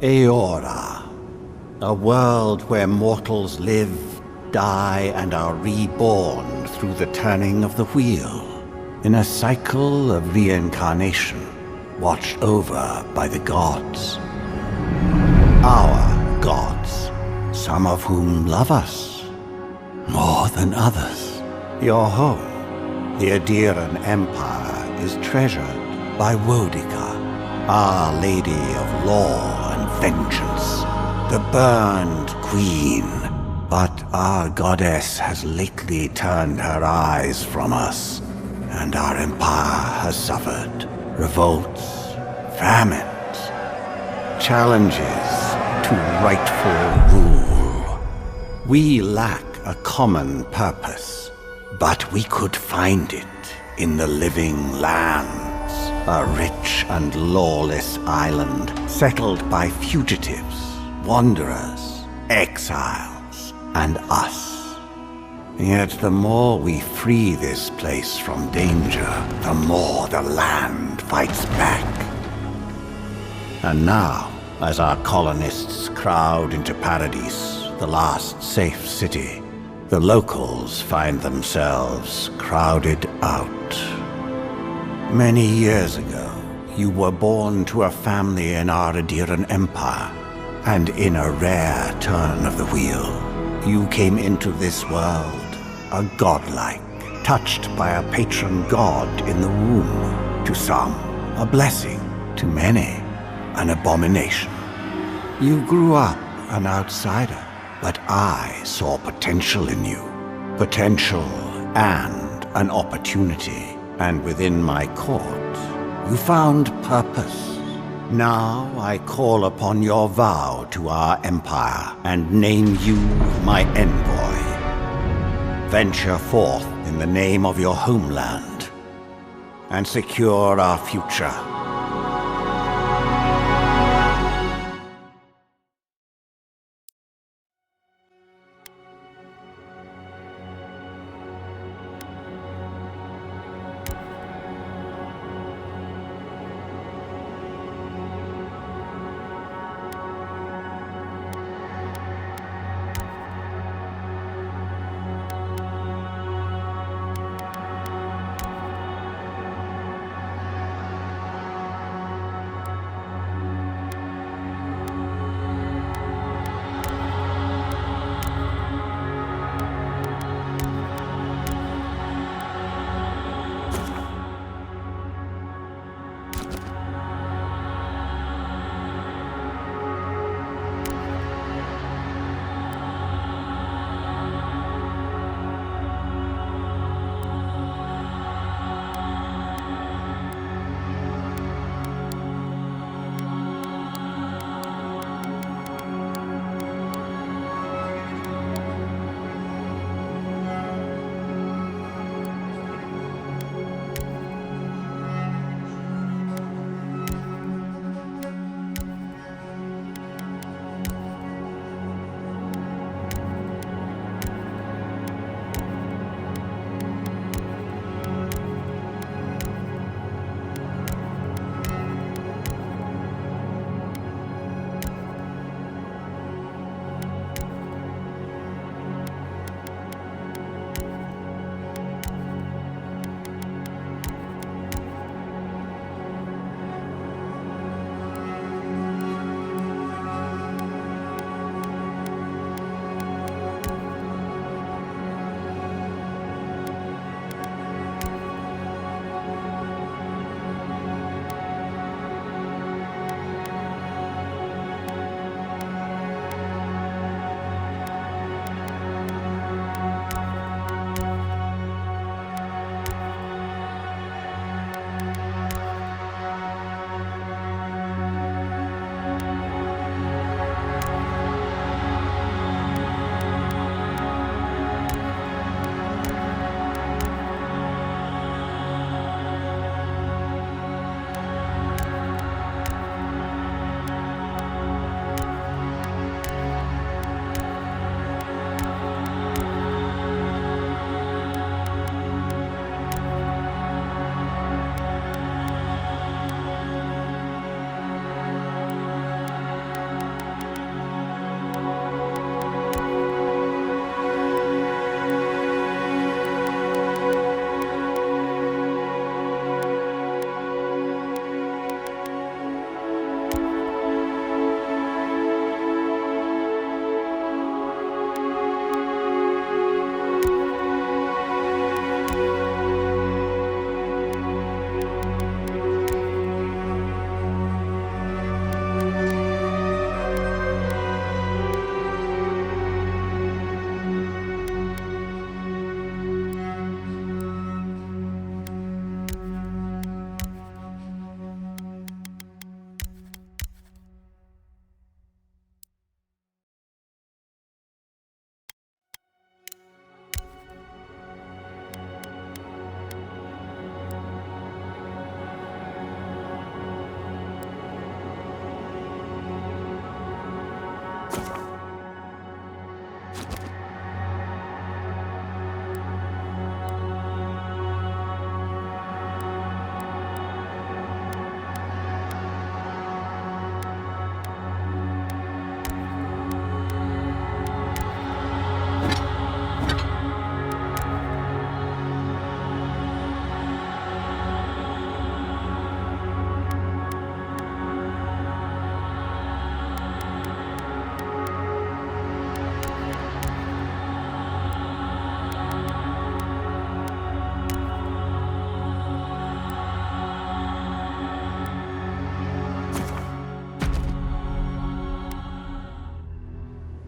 Eora, a world where mortals live, die, and are reborn through the turning of the wheel, in a cycle of reincarnation, watched over by the gods. Our gods, some of whom love us more than others. Your home, the Aedyr Empire, is treasured by Wodica, Our Lady of Law and Vengeance, the Burned Queen. But our goddess has lately turned her eyes from us, and our empire has suffered revolts, famines, challenges to rightful rule. We lack a common purpose, but we could find it in the living lands, a rich and lawless island settled by fugitives, wanderers, exiles, and us. Yet the more we free this place from danger, the more the land fights back. And now, as our colonists crowd into Paradise, the last safe city, the locals find themselves crowded out. Many years ago, you were born to a family in our Aedyr Empire, and in a rare turn of the wheel, you came into this world a godlike, touched by a patron god in the womb. To some, a blessing. To many, an abomination. You grew up an outsider, but I saw potential in you. Potential and an opportunity. And within my court, you found purpose. Now I call upon your vow to our empire and name you my envoy. Venture forth in the name of your homeland and secure our future.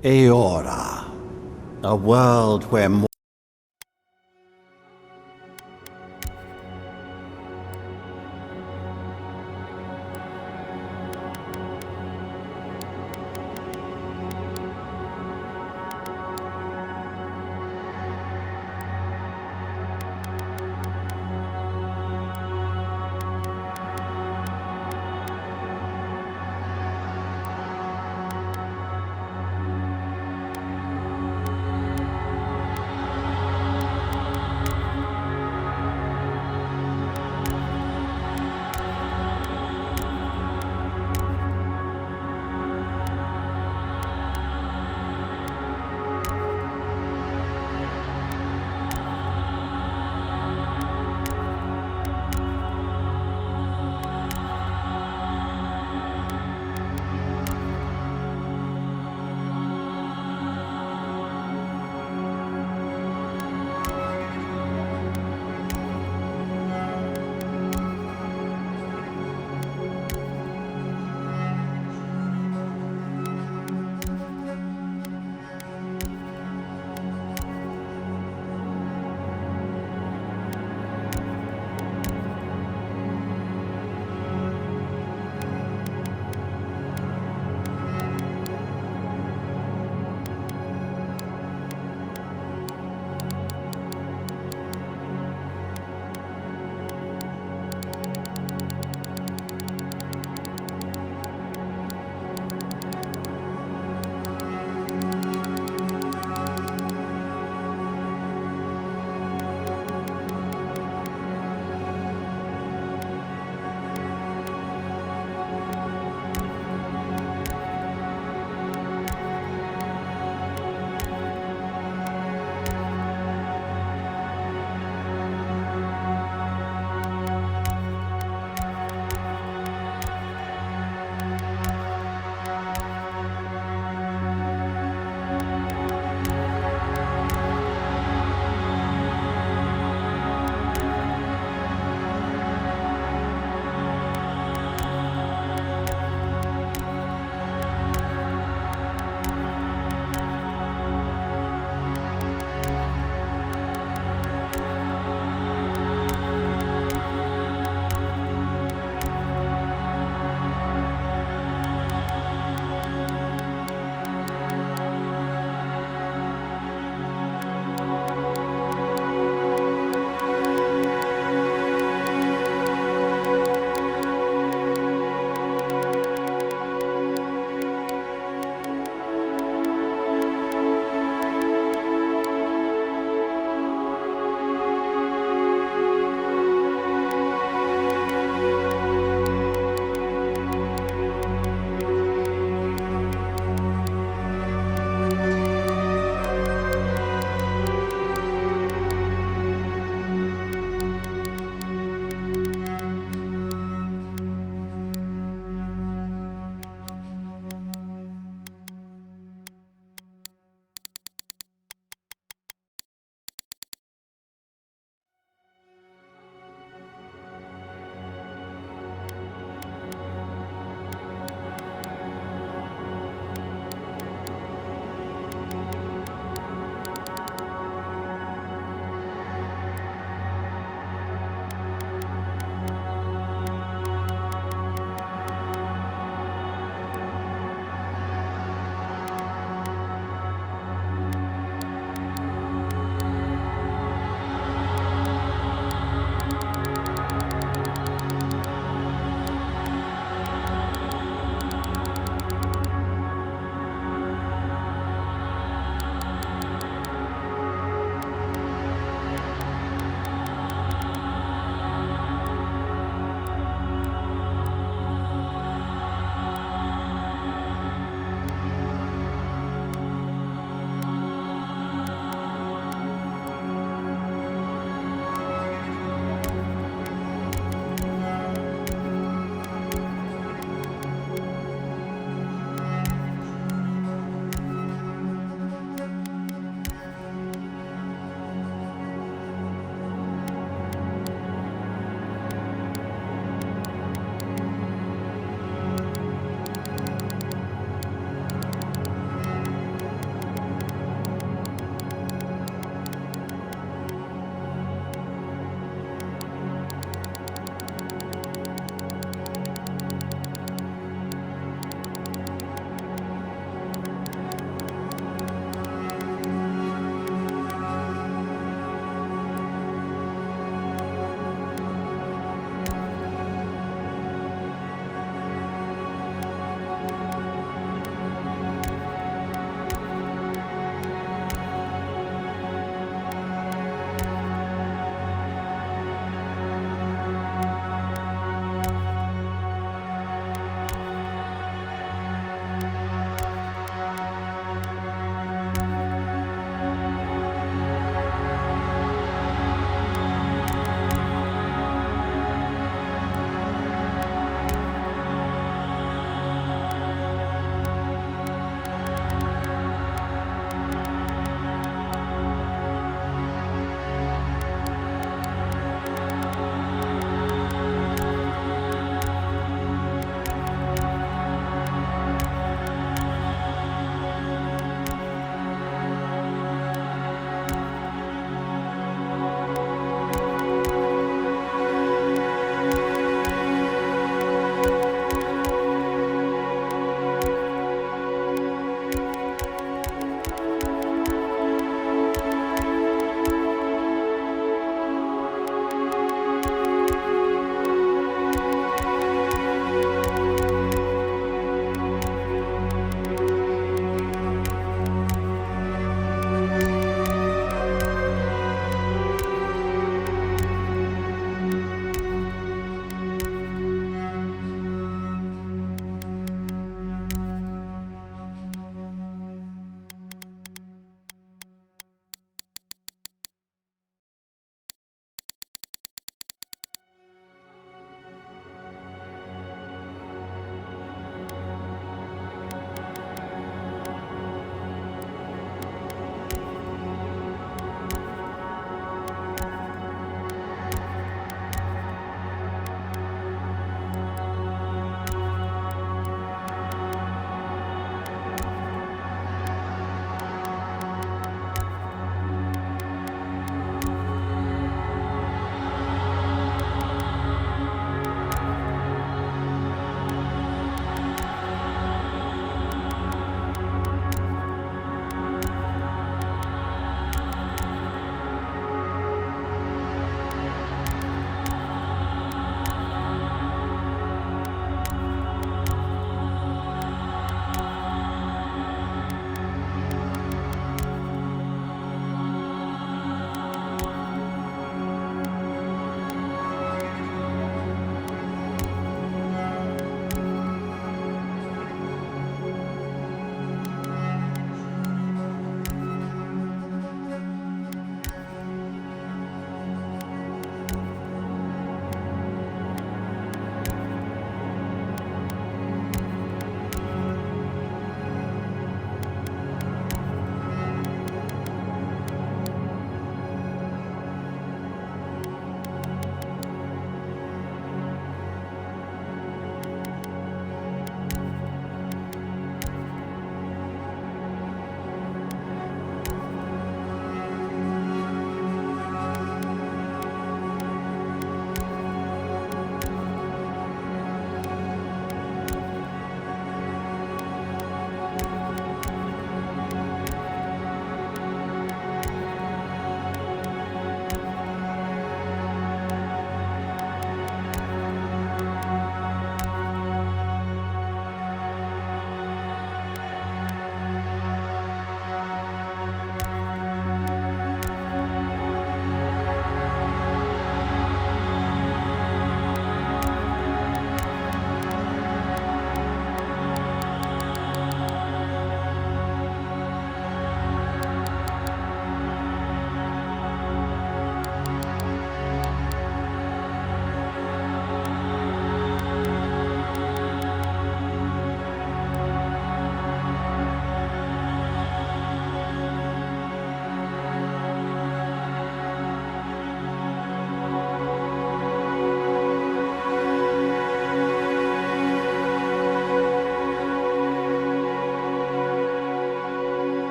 Eora, a world where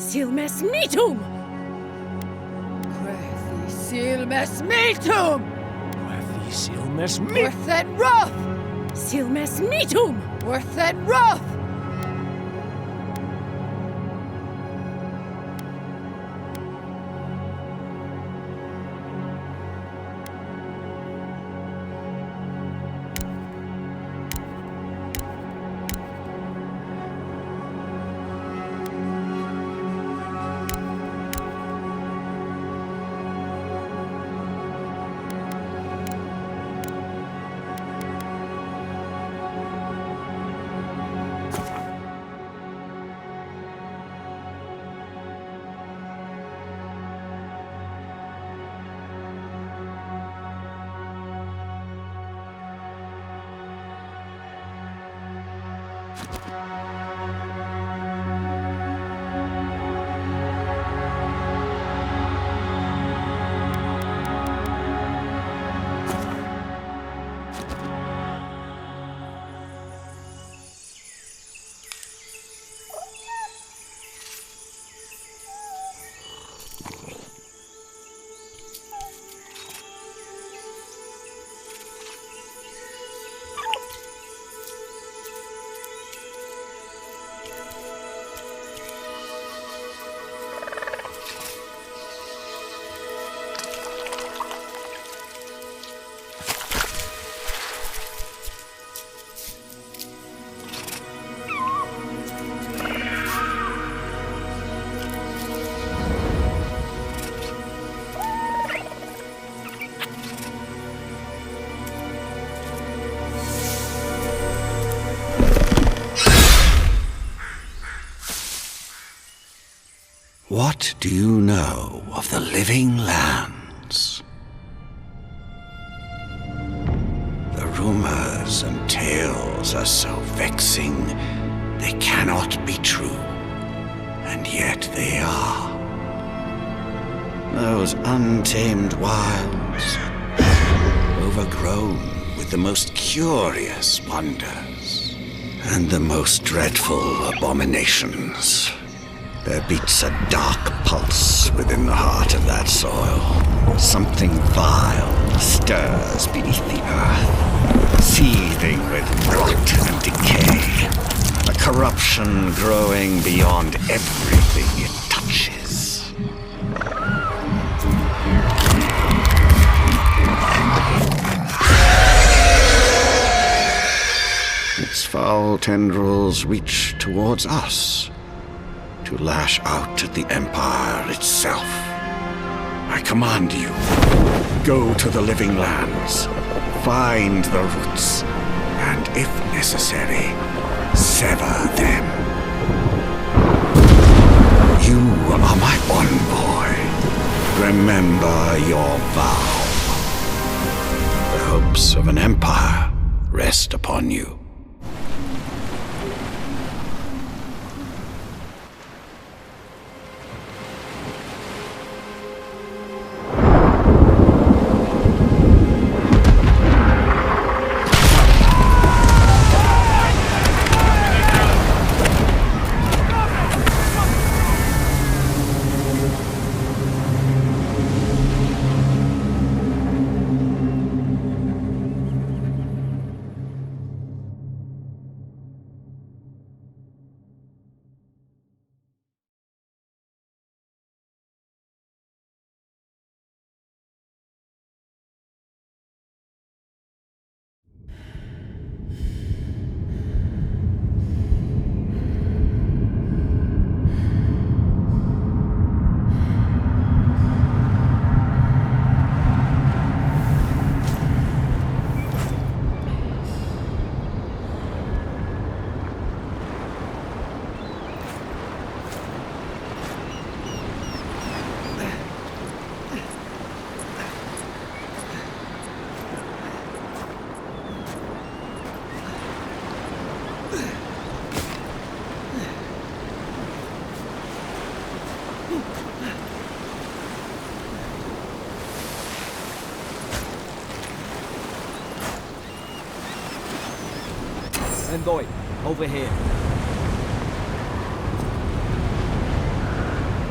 Silmes mitum! Brethi silmes mitum! Brethi silmes Worth and rough! Silmes mitum! Worth and rough! What do you know of the living lands? The rumors and tales are so vexing, they cannot be true, and yet they are. Those untamed wilds, overgrown with the most curious wonders and the most dreadful abominations. There beats a dark pulse within the heart of that soil. Something vile stirs beneath the earth, seething with rot and decay. A corruption growing beyond everything it touches. Its foul tendrils reach towards us, to lash out at the Empire itself. I command you, go to the living lands, find the roots, and if necessary, sever them. You are my envoy. Remember your vow. The hopes of an empire rest upon you. Envoy, over here.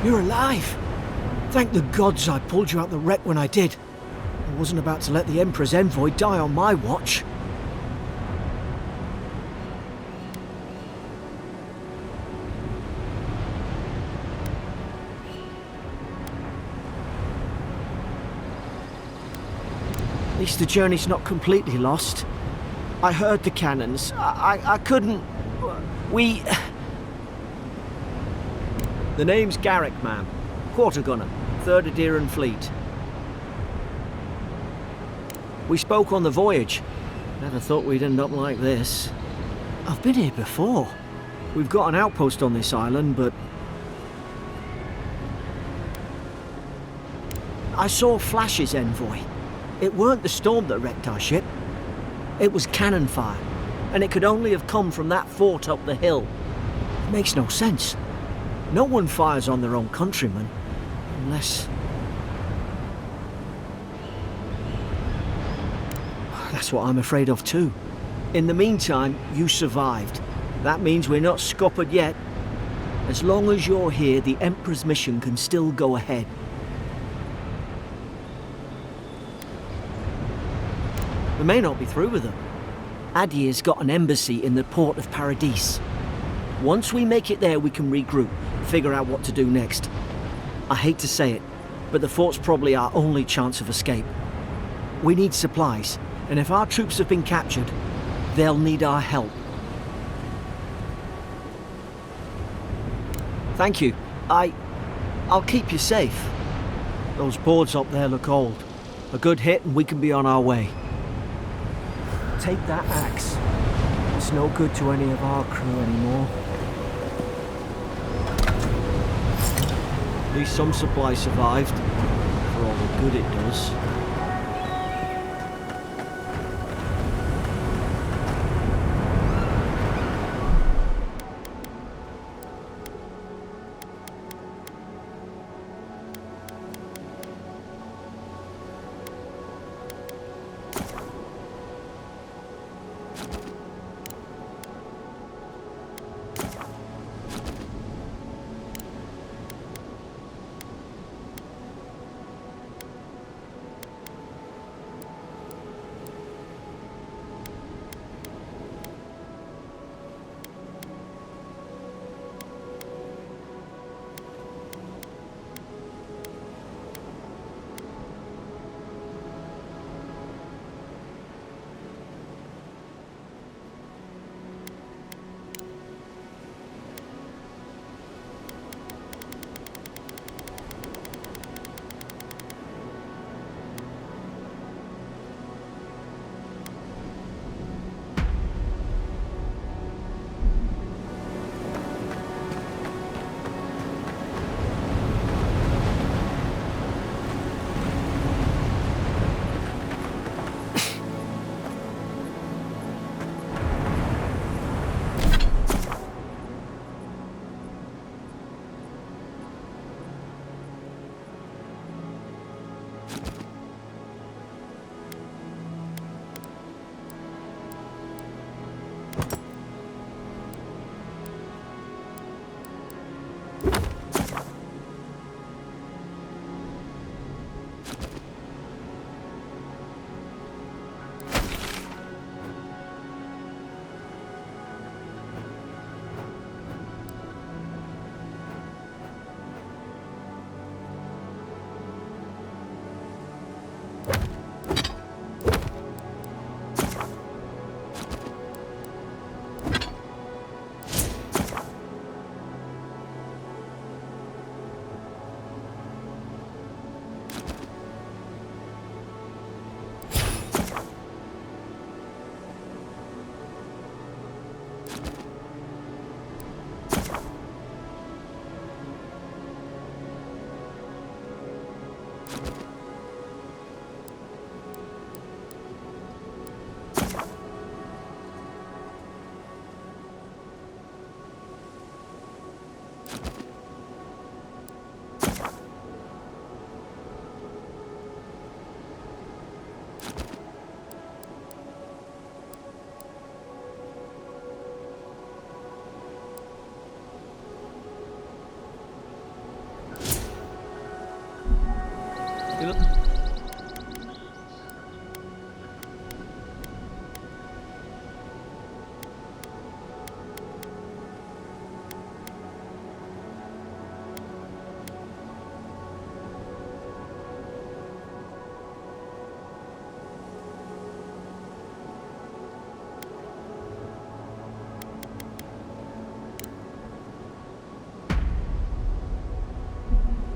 You're alive! Thank the gods I pulled you out the wreck when I did. I wasn't about to let the Emperor's envoy die on my watch. At least the journey's not completely lost. I heard the cannons. I couldn't... We... The name's Garrick, ma'am. Quarter gunner, 3rd Aedyr Fleet. We spoke on the voyage. Never thought we'd end up like this. I've been here before. We've got an outpost on this island, but... I saw flashes, envoy. It weren't the storm that wrecked our ship. It was cannon fire, and it could only have come from that fort up the hill. It makes no sense. No one fires on their own countrymen, unless... That's what I'm afraid of too. In the meantime, you survived. That means we're not scuppered yet. As long as you're here, the Emperor's mission can still go ahead. We may not be through with them. Aedyr's got an embassy in the port of Paradis. Once we make it there, we can regroup, figure out what to do next. I hate to say it, but the fort's probably our only chance of escape. We need supplies, and if our troops have been captured, they'll need our help. Thank you. I'll keep you safe. Those boards up there look old. A good hit and we can be on our way. Take that axe. It's no good to any of our crew anymore. At least some supplies survived, for all the good it does.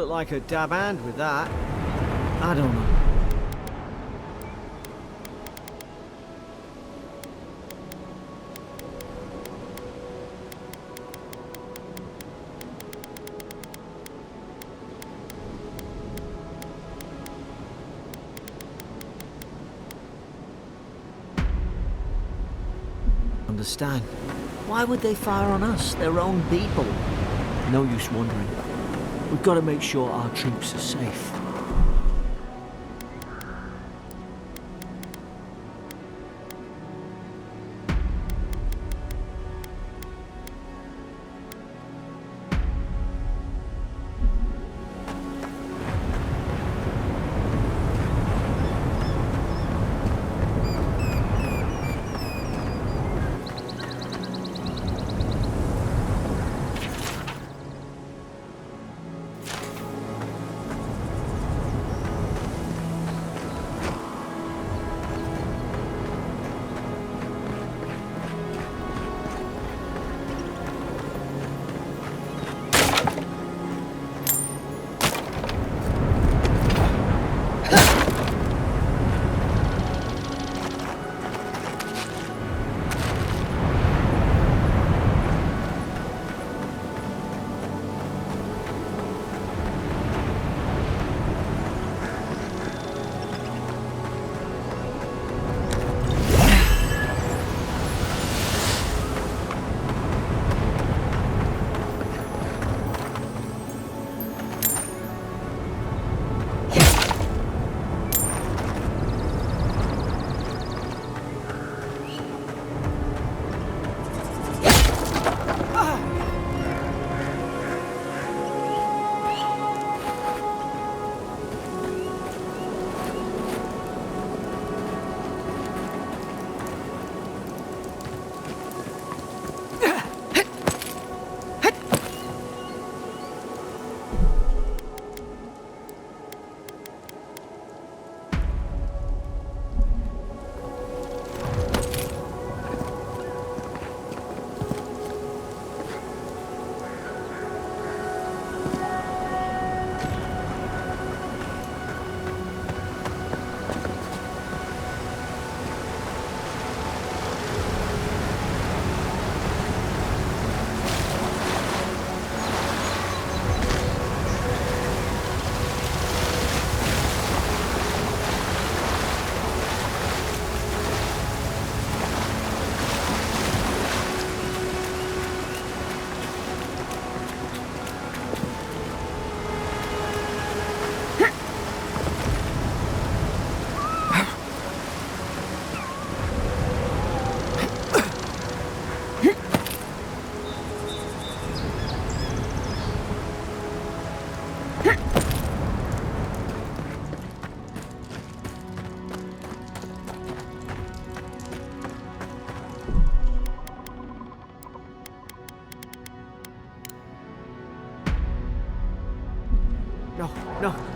Look like a dab hand with that. I don't know. Understand. Why would they fire on us, their own people? No use wondering. We've got to make sure our troops are safe.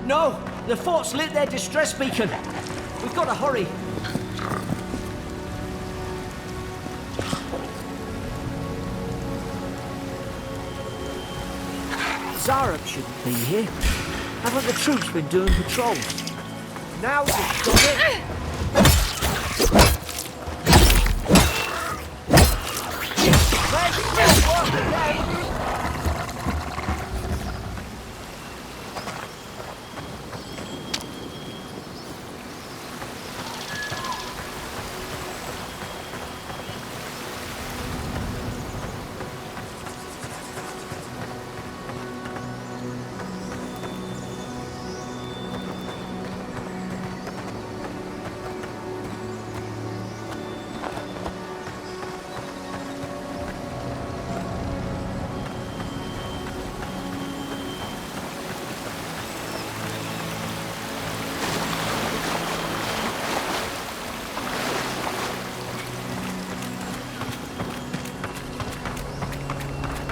No! The fort's lit their distress beacon! We've got to hurry! Zarab shouldn't be here. Haven't the troops been doing patrols? Now's the shot!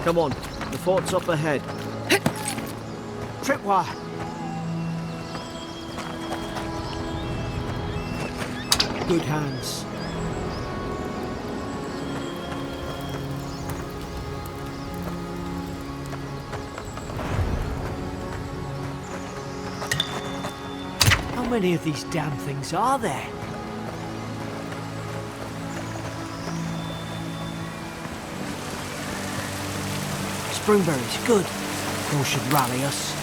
Come on, the fort's up ahead. Tripwire! Good hands. many of these damn things are there? Springberries, good. Those should rally us.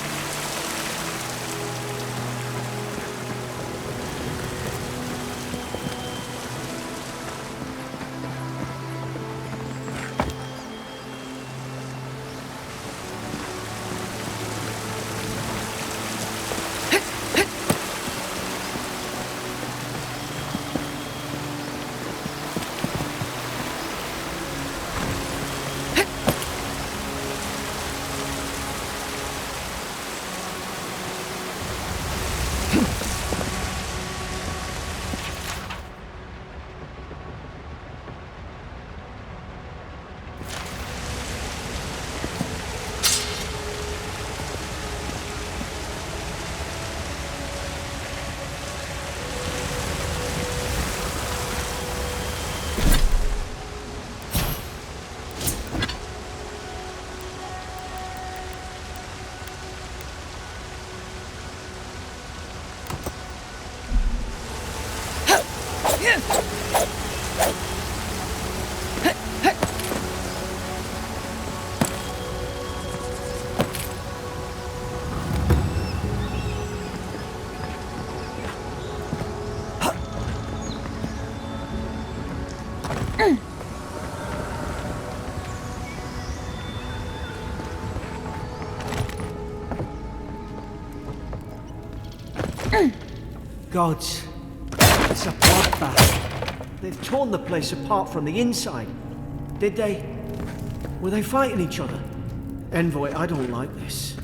Gods, it's a bloodbath. They've torn the place apart from the inside. Did they? Were they fighting each other? Envoy, I don't like this.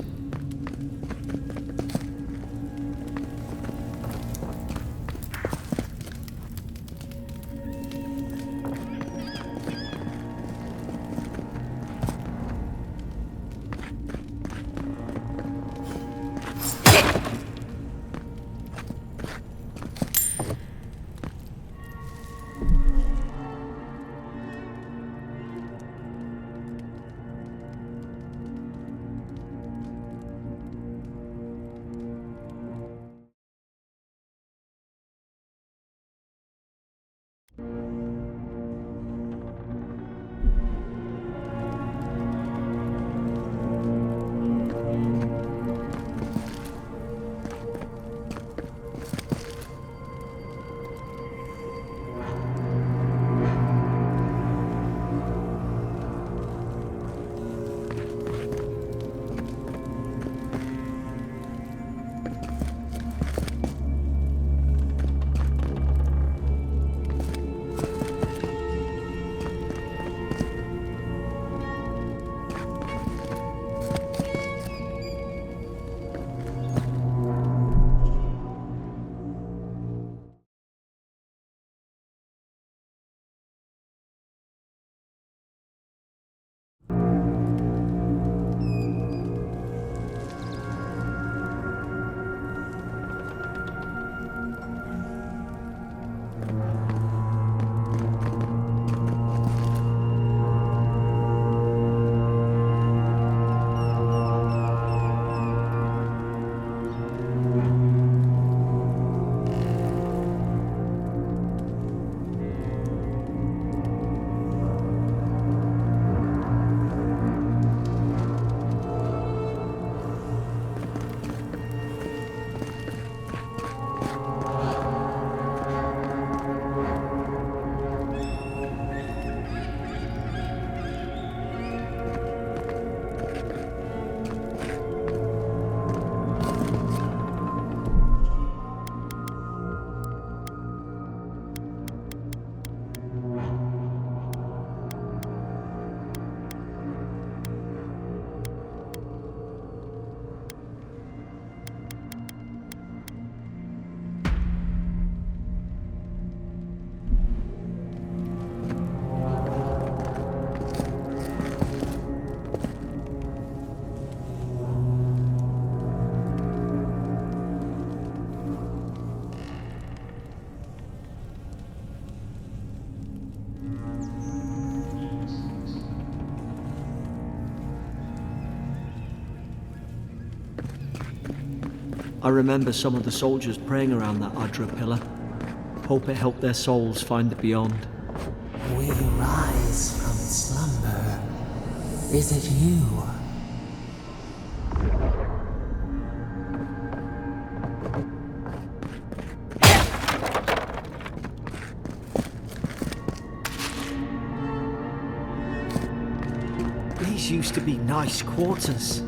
I remember some of the soldiers praying around that Aedyr pillar. Hope it helped their souls find the beyond. We rise from slumber. Is it you? These used to be nice quarters.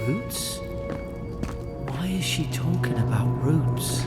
Roots? Why is she talking about roots?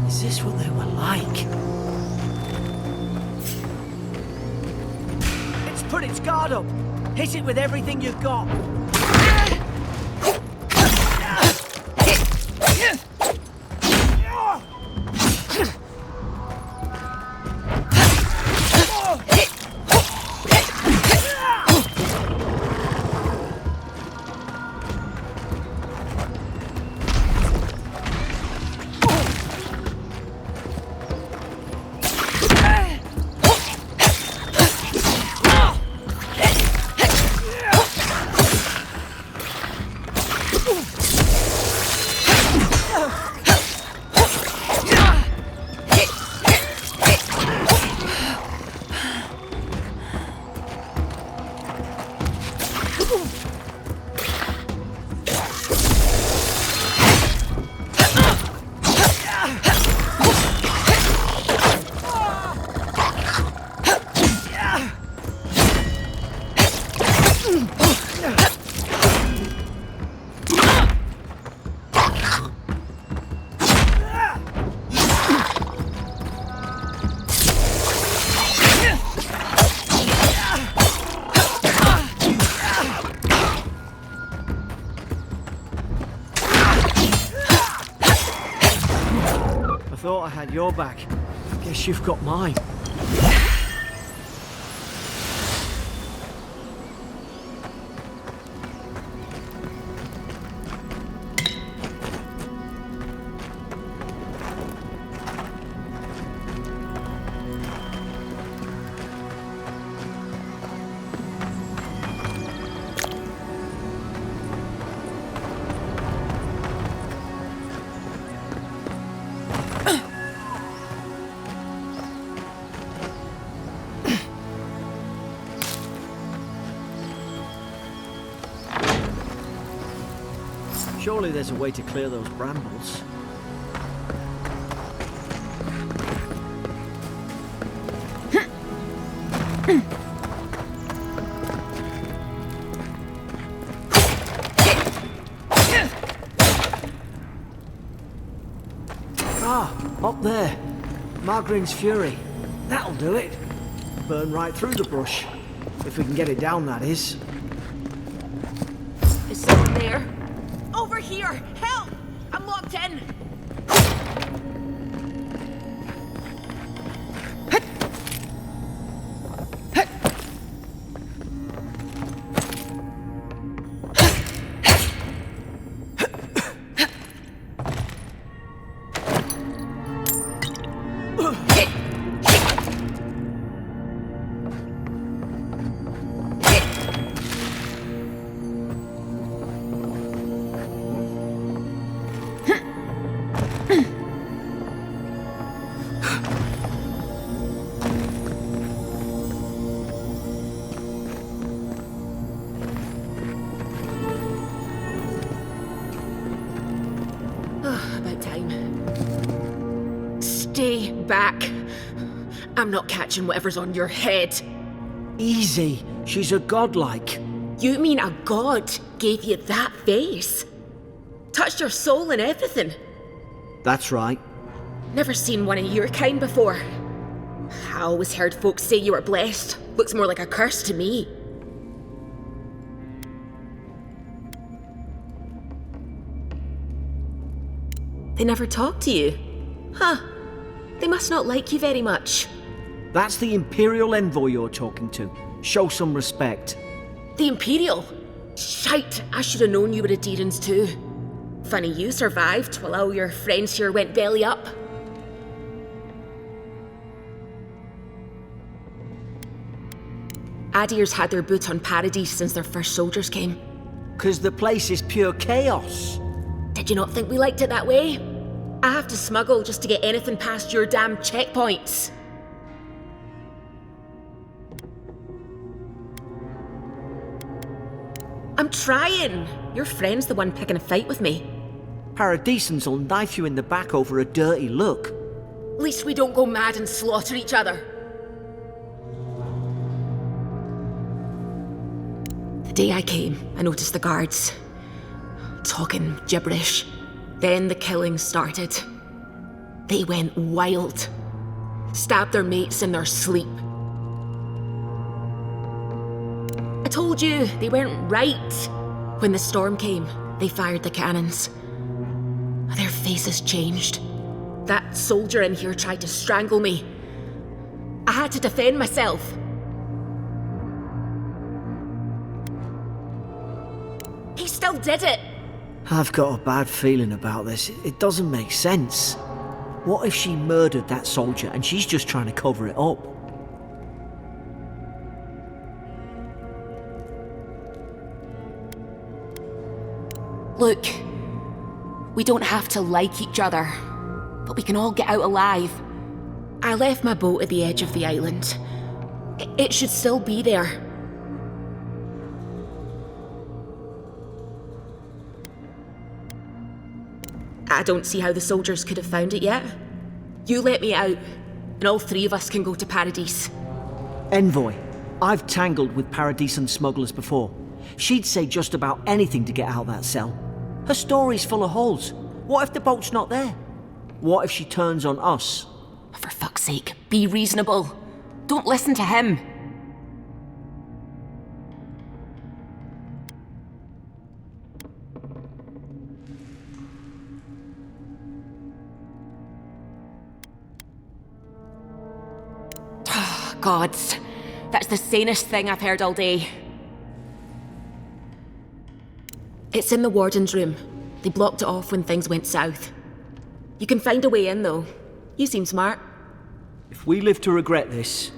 Is this what they were like? It's put its guard up. Hit it with everything you've got. Thought I had your back. Guess you've got mine. Surely there's a way to clear those brambles. Up there. Margrin's Fury. That'll do it. Burn right through the brush. If we can get it down, that is. Is someone there? Over here! Help! I'm locked in! About time. Stay back. I'm not catching whatever's on your head. Easy. She's a godlike. You mean a god gave you that face? Touched your soul and everything? That's right. Never seen one of your kind before. I always heard folks say you were blessed. Looks more like a curse to me. They never talk to you? Huh. They must not like you very much. That's the Imperial envoy you're talking to. Show some respect. The Imperial? Shite, I should have known you were Aedyrans too. Funny you survived while all your friends here went belly up. Aedyr's had their boot on Paradise since their first soldiers came. 'Cause the place is pure chaos. Did you not think we liked it that way? I have to smuggle just to get anything past your damn checkpoints. I'm trying. Your friend's the one picking a fight with me. Paradisans will knife you in the back over a dirty look. At least we don't go mad and slaughter each other. The day I came, I noticed the guards talking gibberish. Then the killing started. They went wild. Stabbed their mates in their sleep. I told you, they weren't right. When the storm came, they fired the cannons. Their faces changed. That soldier in here tried to strangle me. I had to defend myself. He still did it. I've got a bad feeling about this. It doesn't make sense. What if she murdered that soldier and she's just trying to cover it up? Look, we don't have to like each other, but we can all get out alive. I left my boat at the edge of the island. It should still be there. I don't see how the soldiers could have found it yet. You let me out, and all three of us can go to Paradise. Envoy, I've tangled with Paradisan smugglers before. She'd say just about anything to get out that cell. Her story's full of holes. What if the boat's not there? What if she turns on us? For fuck's sake, be reasonable. Don't listen to him. gods. That's the sanest thing I've heard all day. It's in the warden's room. They blocked it off when things went south. You can find a way in, though. You seem smart. If we live to regret this...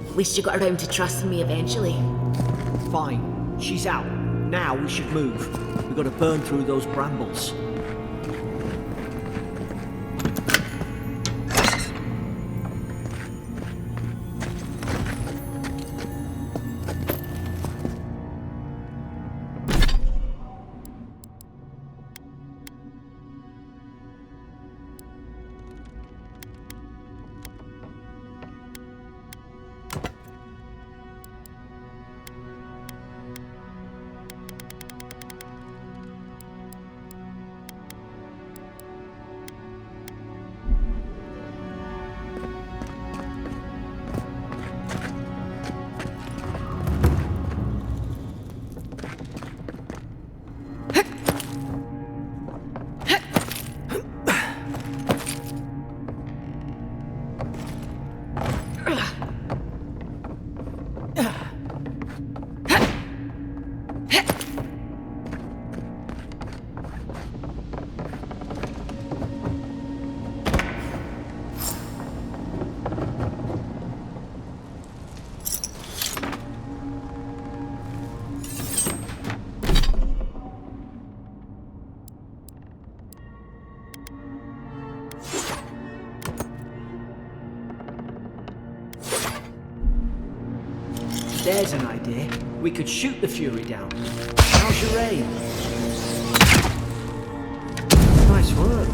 At least you got around to trusting me eventually. Fine. She's out. Now we should move. We've got to burn through those brambles. There's an idea. We could shoot the Fury down. How's your aim? Nice work.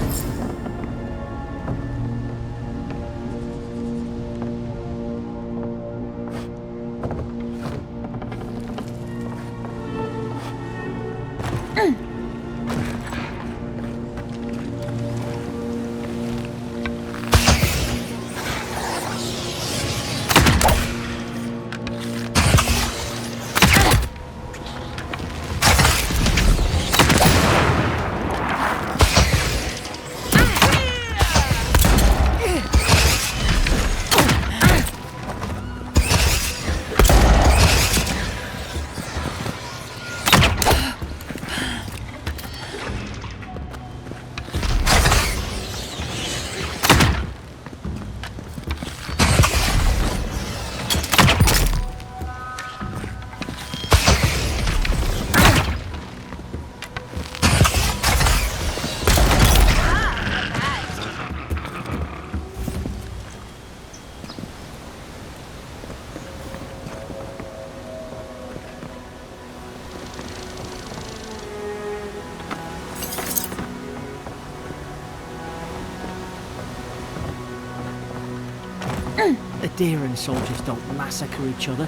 Aedyr soldiers don't massacre each other.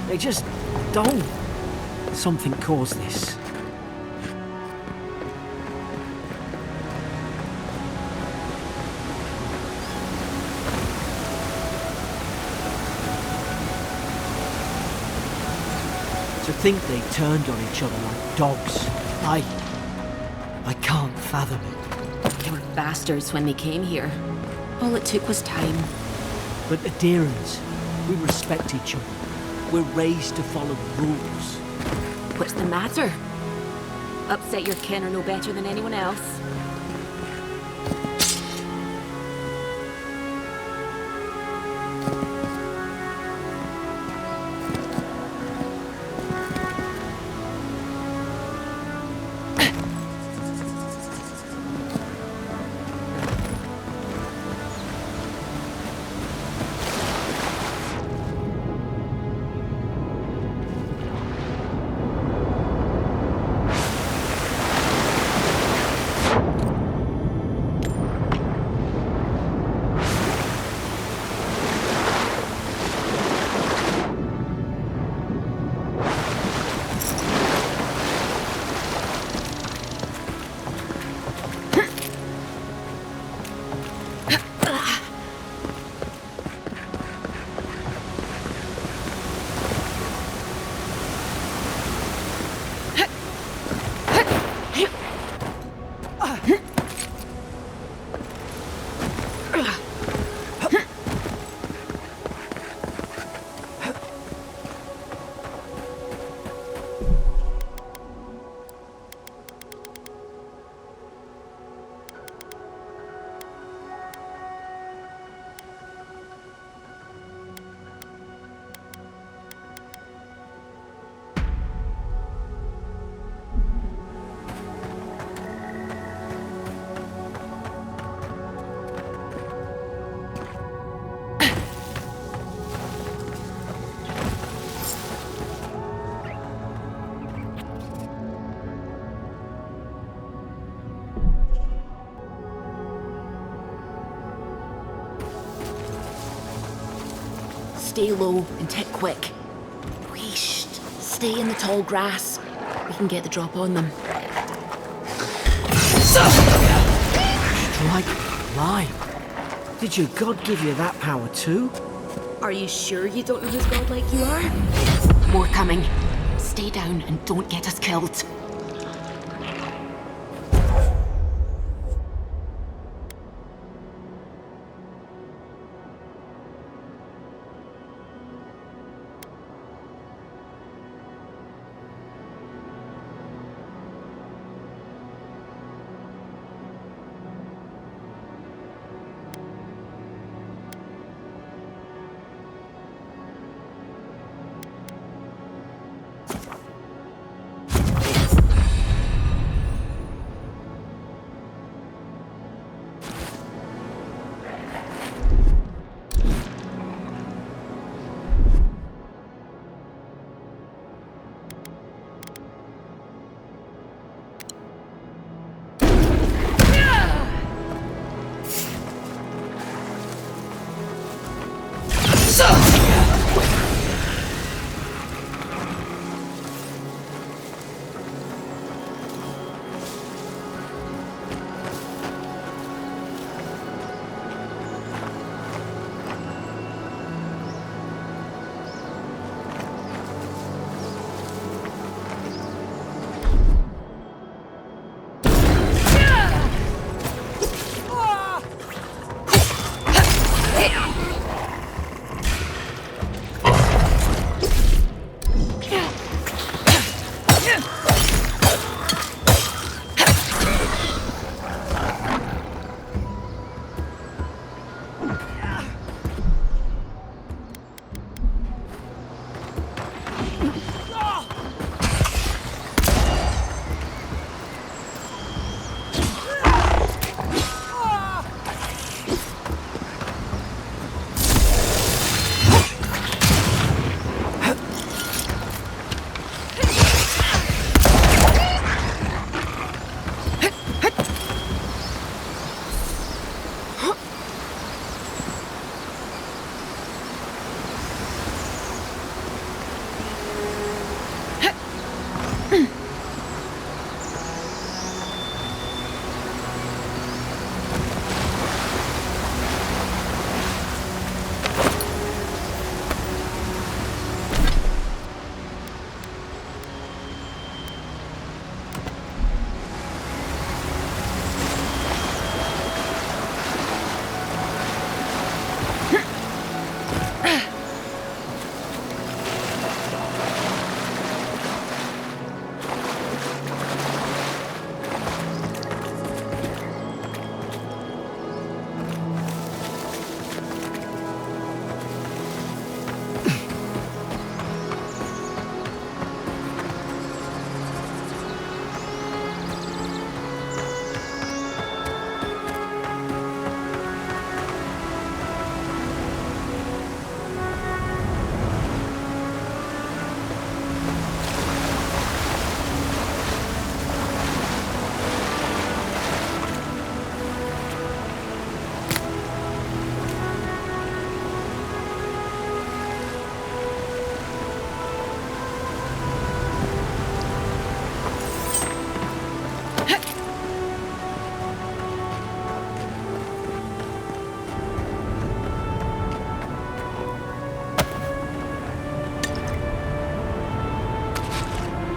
They just don't. Something caused this. To think they turned on each other like dogs. I can't fathom it. They were bastards when they came here. All it took was time. But Aedyrans, we respect each other. We're raised to follow the rules. What's the matter? Upset your kin are no better than anyone else. Stay low and tick quick. Wheesh. Stay in the tall grass. We can get the drop on them. Strike light. Did your god give you that power too? Are you sure you don't know whose godlike you are? More coming. Stay down and don't get us killed.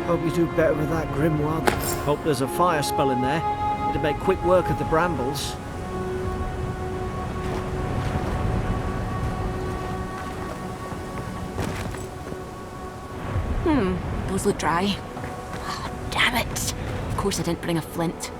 Hope you do better with that grimoire. Hope there's a fire spell in there. It'd make quick work of the brambles. Those look dry. Oh, damn it. Of course I didn't bring a flint.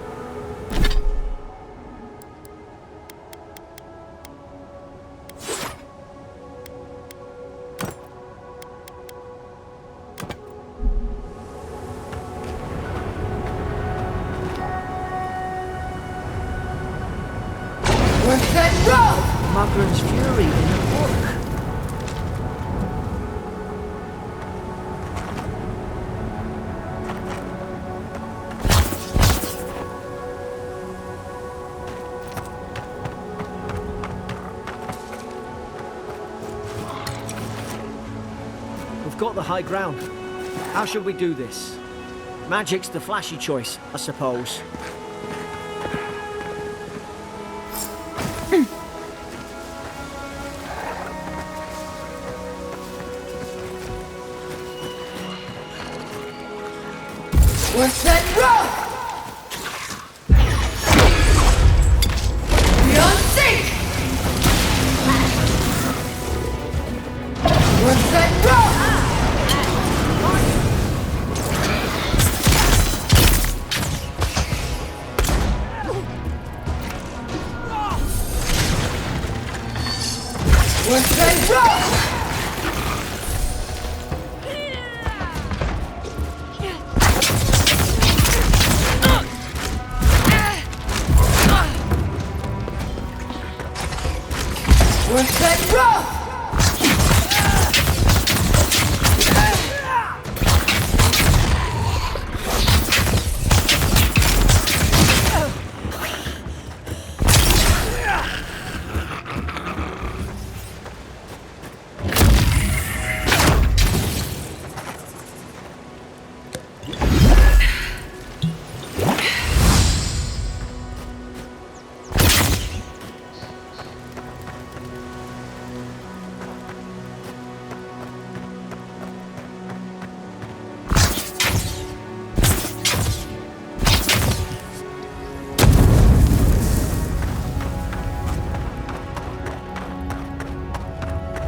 Magran's Fury in a book. We've got the high ground. How should we do this? Magic's the flashy choice, I suppose. What's that rock? Beyond sync! What's that rock? What's that rock? What's that rock?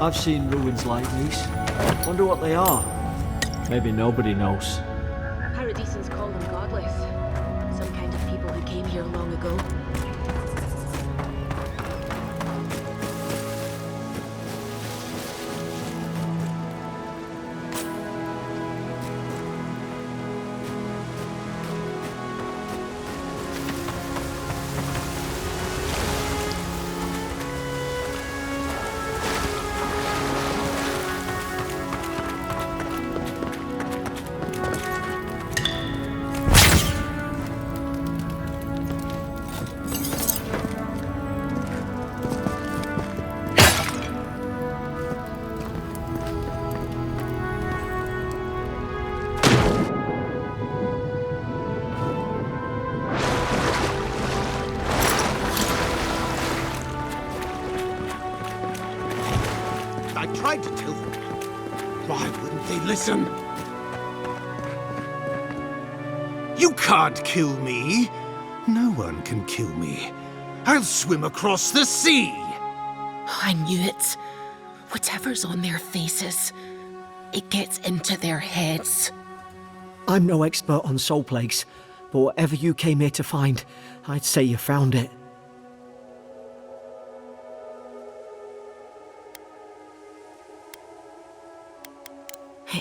I've seen ruins like these. Wonder what they are. Maybe nobody knows. Paradisans call them godless. Some kind of people who came here long ago. I tried to tell them. Why wouldn't they listen? You can't kill me. No one can kill me. I'll swim across the sea. I knew it. Whatever's on their faces, it gets into their heads. I'm no expert on soul plagues, but whatever you came here to find, I'd say you found it.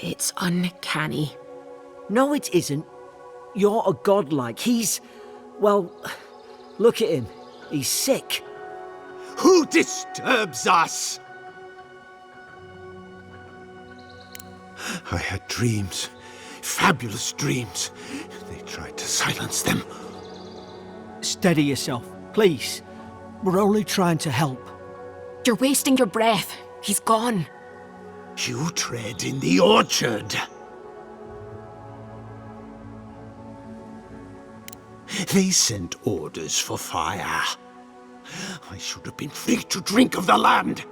It's uncanny. No, it isn't. You're a godlike. He's... well, look at him. He's sick. Who disturbs us? I had dreams. Fabulous dreams. They tried to silence them. Steady yourself, please. We're only trying to help. You're wasting your breath. He's gone. You tread in the orchard. They sent orders for fire. I should have been free to drink of the land.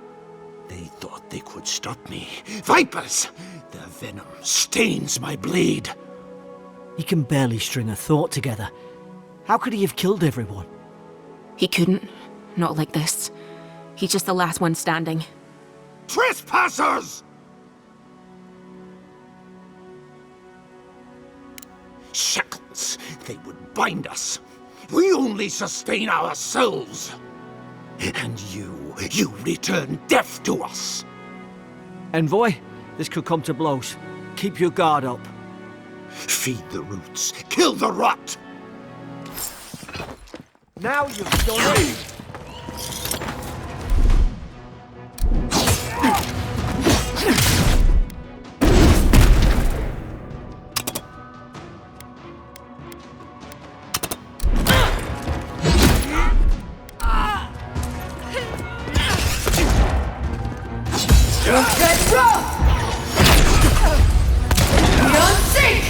They thought they could stop me. Vipers! Their venom stains my blade. He can barely string a thought together. How could he have killed everyone? He couldn't. Not like this. He's just the last one standing. Trespassers! Shackles, they would bind us. We only sustain ourselves. And you return death to us. Envoy, this could come to blows. Keep your guard up. Feed the roots, kill the rot! Now you've done it! Unearthed rock! Beyond sink!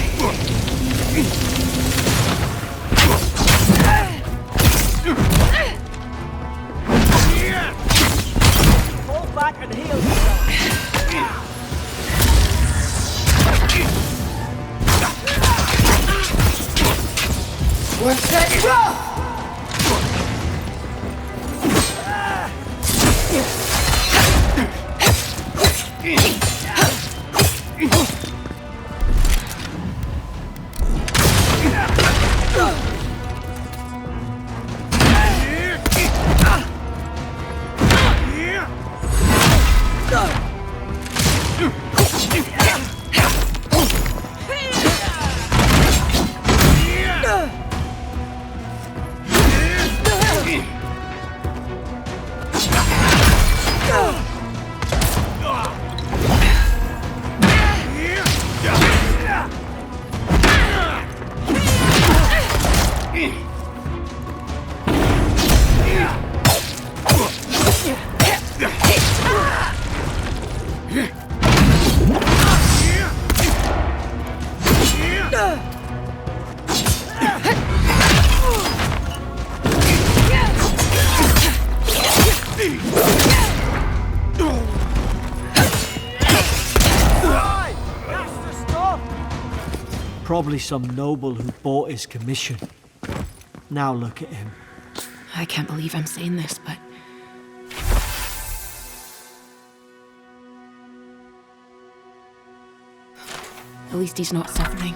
Fall back and heal yourself. Unearthed rock! Probably some noble who bought his commission. Now look at him. I can't believe I'm saying this, but... at least he's not suffering.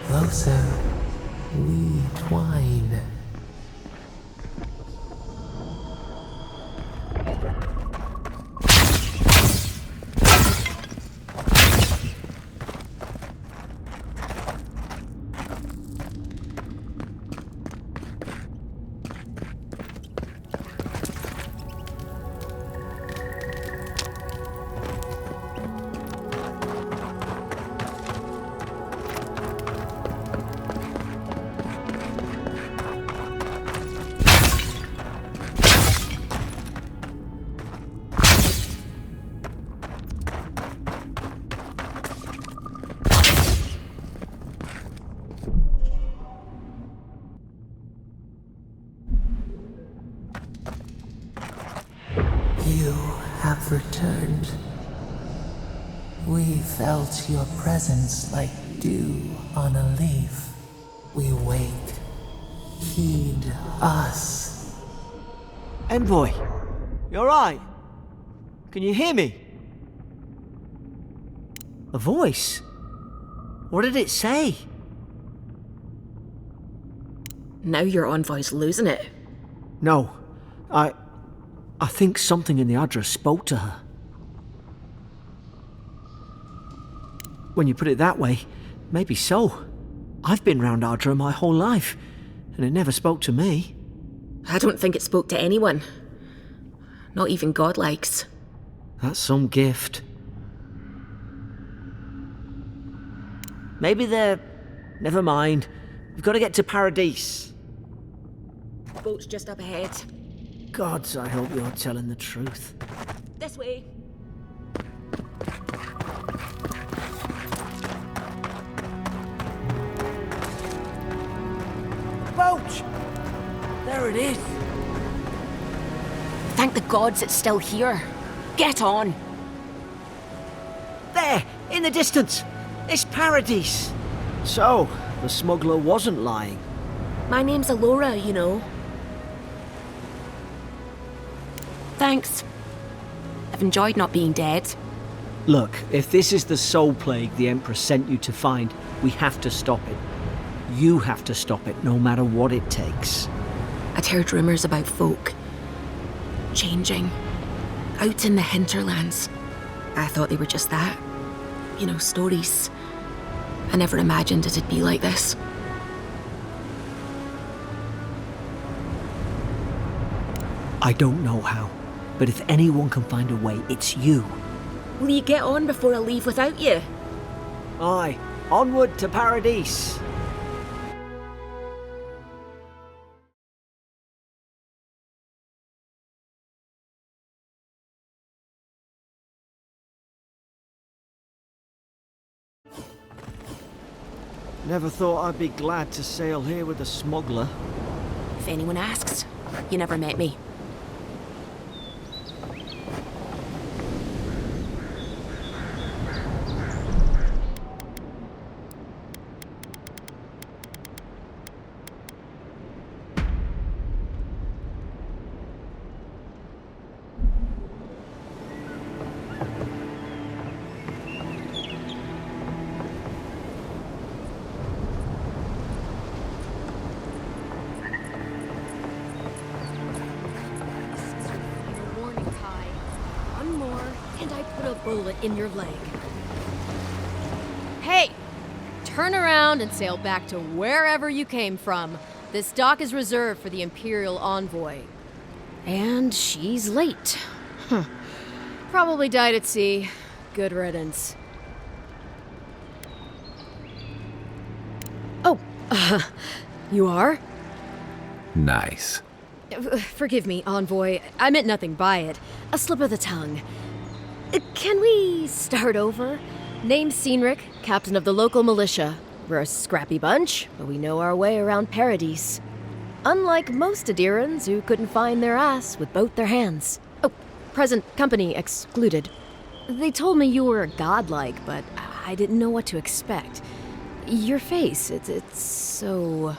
Closer, we twine. have returned. We felt your presence like dew on a leaf. We wait. Heed us. Envoy, you alright? Can you hear me? A voice? What did it say? Now your envoy's losing it. No, I think something in the Aedyr spoke to her. When you put it that way, maybe so. I've been round Aedyr my whole life, and it never spoke to me. I don't think it spoke to anyone. Not even Godlikes. That's some gift. Maybe they're... Never mind. We've got to get to Paradise. Boat's just up ahead. Gods, I hope you're telling the truth. This way. Boat! There it is. Thank the gods it's still here. Get on. There, in the distance. It's Paradise. So, the smuggler wasn't lying. My name's Eora, you know. Thanks. I've enjoyed not being dead. Look, if this is the soul plague the Empress sent you to find, we have to stop it. You have to stop it, no matter what it takes. I'd heard rumours about folk changing out in the hinterlands. I thought they were just that. You know, stories. I never imagined it'd be like this. I don't know how, but if anyone can find a way, it's you. Will you get on before I leave without you? Aye, onward to Paradise. Never thought I'd be glad to sail here with a smuggler. If anyone asks, you never met me. Bullet in your leg. Hey! Turn around and sail back to wherever you came from. This dock is reserved for the Imperial envoy. And she's late. Probably died at sea. Good riddance. Oh, you are? Nice. Forgive me, envoy. I meant nothing by it. A slip of the tongue. Can we start over? Name's Cynric, captain of the local militia. We're a scrappy bunch, but we know our way around Paradise. Unlike most Aedyrans who couldn't find their ass with both their hands. Oh, present company excluded. They told me you were a godlike, but I didn't know what to expect. Your face, it's so...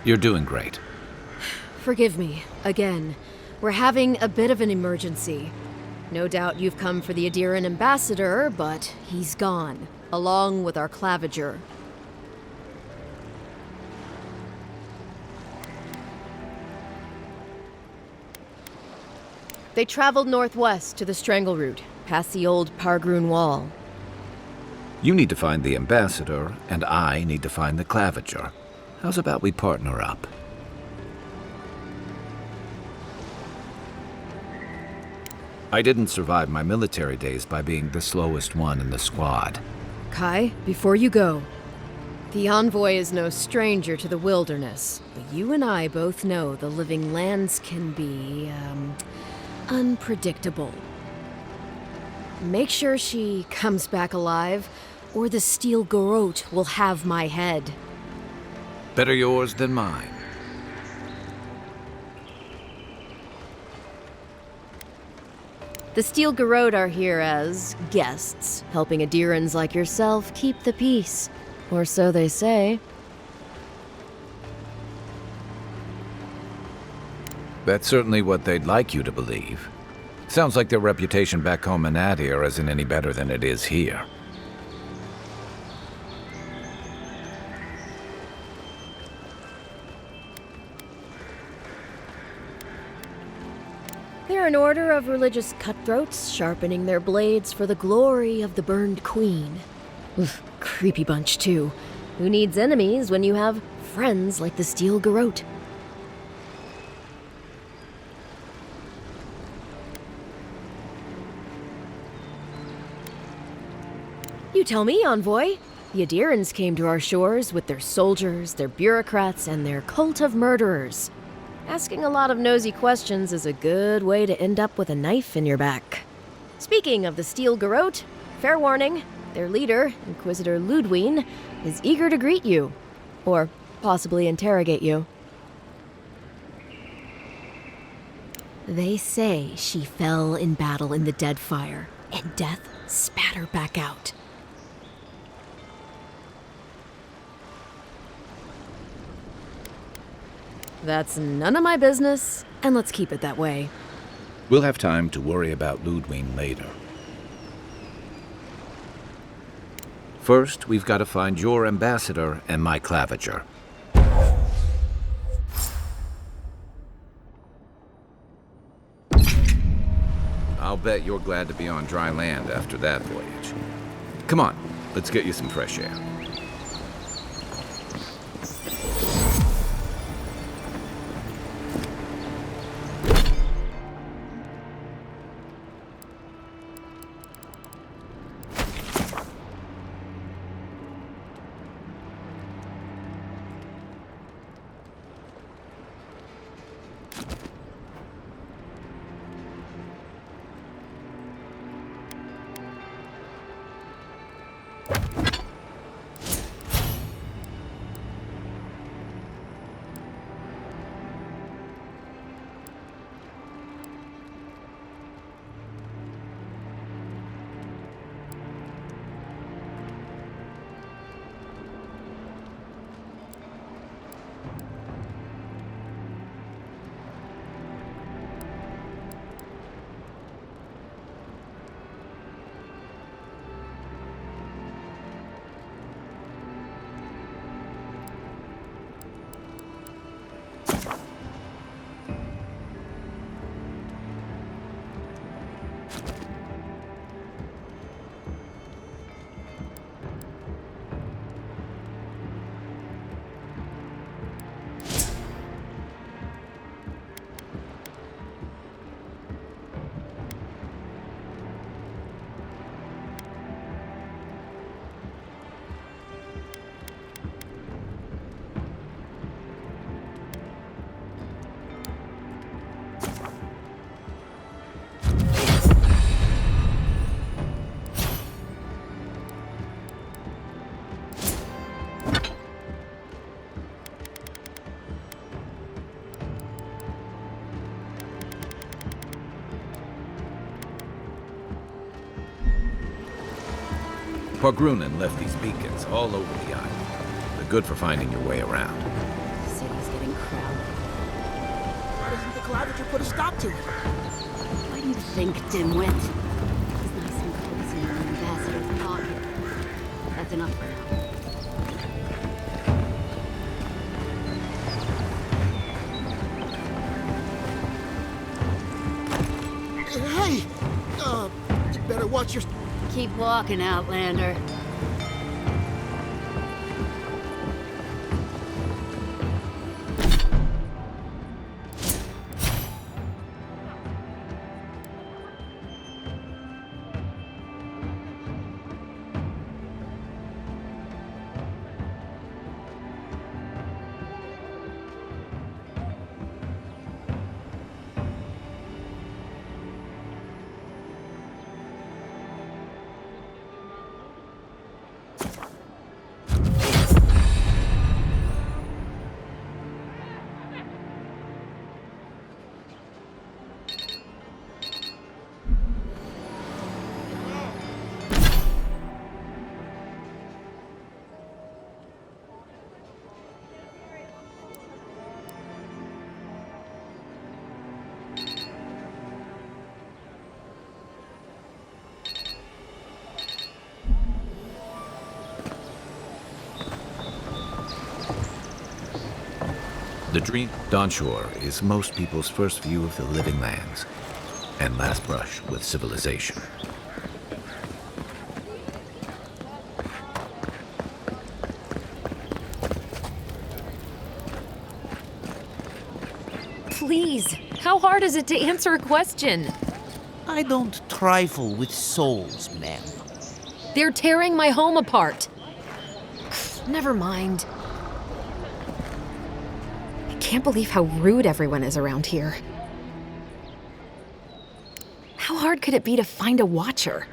You're doing great. Forgive me, again. We're having a bit of an emergency. No doubt you've come for the Aedyran ambassador, but he's gone, along with our claviger. They traveled northwest to the Strangle Route, past the old Pargroon Wall. You need to find the ambassador, and I need to find the claviger. How's about we partner up? I didn't survive my military days by being the slowest one in the squad. Kai, before you go, the envoy is no stranger to the wilderness, but you and I both know the living lands can be, unpredictable. Make sure she comes back alive, or the steel garrote will have my head. Better yours than mine. The Steel Garrote are here as guests, helping Aedyrans like yourself keep the peace. Or so they say. That's certainly what they'd like you to believe. Sounds like their reputation back home in Aedyr isn't any better than it is here. They're an order of religious cutthroats, sharpening their blades for the glory of the burned queen. Oof, creepy bunch, too. Who needs enemies when you have friends like the Steel Garrote? You tell me, Envoy. The Aedyrans came to our shores with their soldiers, their bureaucrats, and their cult of murderers. Asking a lot of nosy questions is a good way to end up with a knife in your back. Speaking of the Steel Garrote, fair warning, their leader, Inquisitor Ludwine, is eager to greet you. Or possibly interrogate you. They say she fell in battle in the Deadfire, and death spat her back out. That's none of my business, and let's keep it that way. We'll have time to worry about Ludwine later. First, we've got to find your ambassador and my claviger. I'll bet you're glad to be on dry land after that voyage. Come on, let's get you some fresh air. Pogrunin left these beacons all over the island. They're good for finding your way around. The city's getting crowded. Why doesn't the claviger put a stop to it? What do you think, dimwit? It's nice and cozy in the ambassador's pocket. That's enough for now. Hey! You better watch your... Keep walking, Outlander. The dream Dawn Shore is most people's first view of the living lands and last brush with civilization. Please, how hard is it to answer a question? I don't trifle with souls, ma'am. They're tearing my home apart. Never mind. I can't believe how rude everyone is around here. How hard could it be to find a watcher?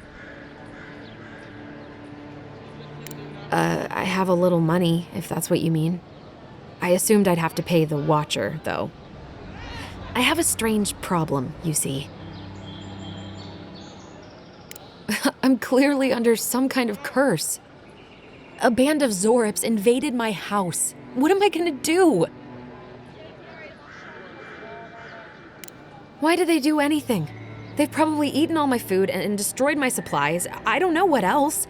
I have a little money, if that's what you mean. I assumed I'd have to pay the watcher, though. I have a strange problem, you see. I'm clearly under some kind of curse. A band of Zorips invaded my house. What am I gonna do? Why did they do anything? They've probably eaten all my food and destroyed my supplies. I don't know what else.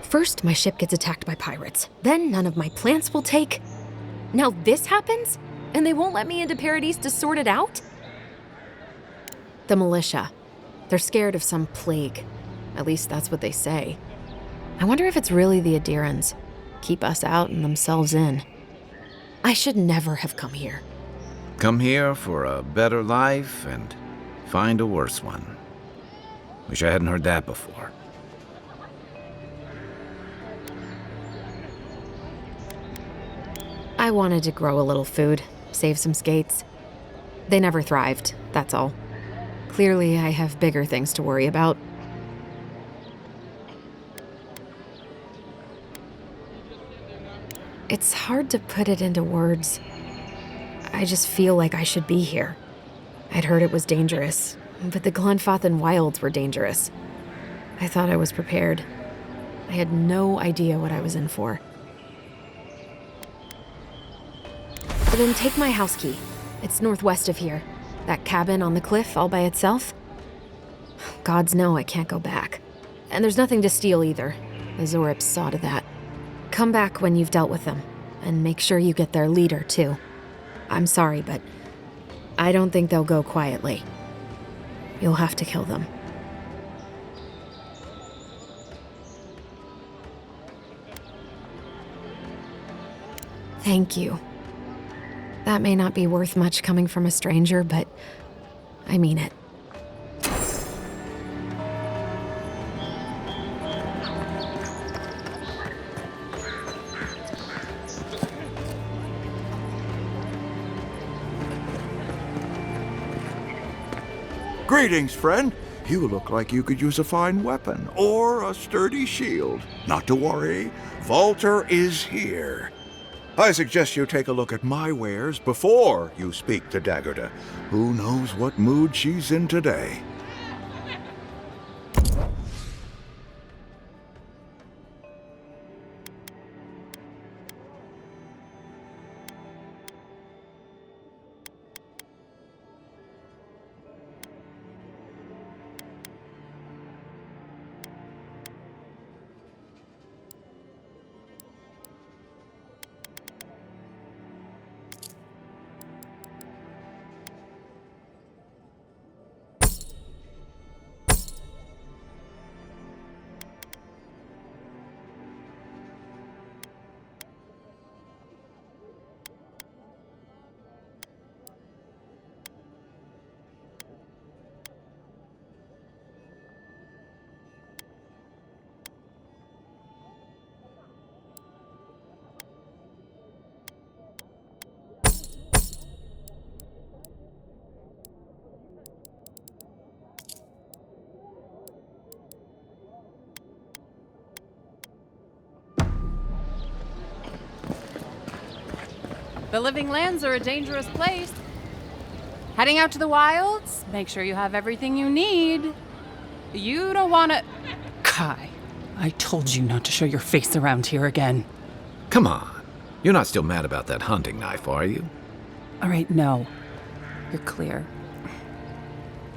First, my ship gets attacked by pirates. Then none of my plants will take. Now this happens? And they won't let me into Paradise to sort it out? The militia. They're scared of some plague. At least that's what they say. I wonder if it's really the Aedyrans. Keep us out and themselves in. I should never have come here. Come here for a better life and find a worse one. Wish I hadn't heard that before. I wanted to grow a little food, save some skates. They never thrived, that's all. Clearly, I have bigger things to worry about. It's hard to put it into words. I just feel like I should be here. I'd heard it was dangerous, but the Glenfathan wilds were dangerous. I thought I was prepared. I had no idea what I was in for. Then take my house key. It's northwest of here. That cabin on the cliff all by itself. Gods know I can't go back. And there's nothing to steal either. The Zorips saw to that. Come back when you've dealt with them, and make sure you get their leader, too. I'm sorry, but I don't think they'll go quietly. You'll have to kill them. Thank you. That may not be worth much coming from a stranger, but I mean it. Greetings, friend. You look like you could use a fine weapon or a sturdy shield. Not to worry, Volter is here. I suggest you take a look at my wares before you speak to Daggerda. Who knows what mood she's in today? The living lands are a dangerous place. Heading out to the wilds, make sure you have everything you need. You don't want to... Kai, I told you not to show your face around here again. Come on. You're not still mad about that hunting knife, are you? All right, no. You're clear.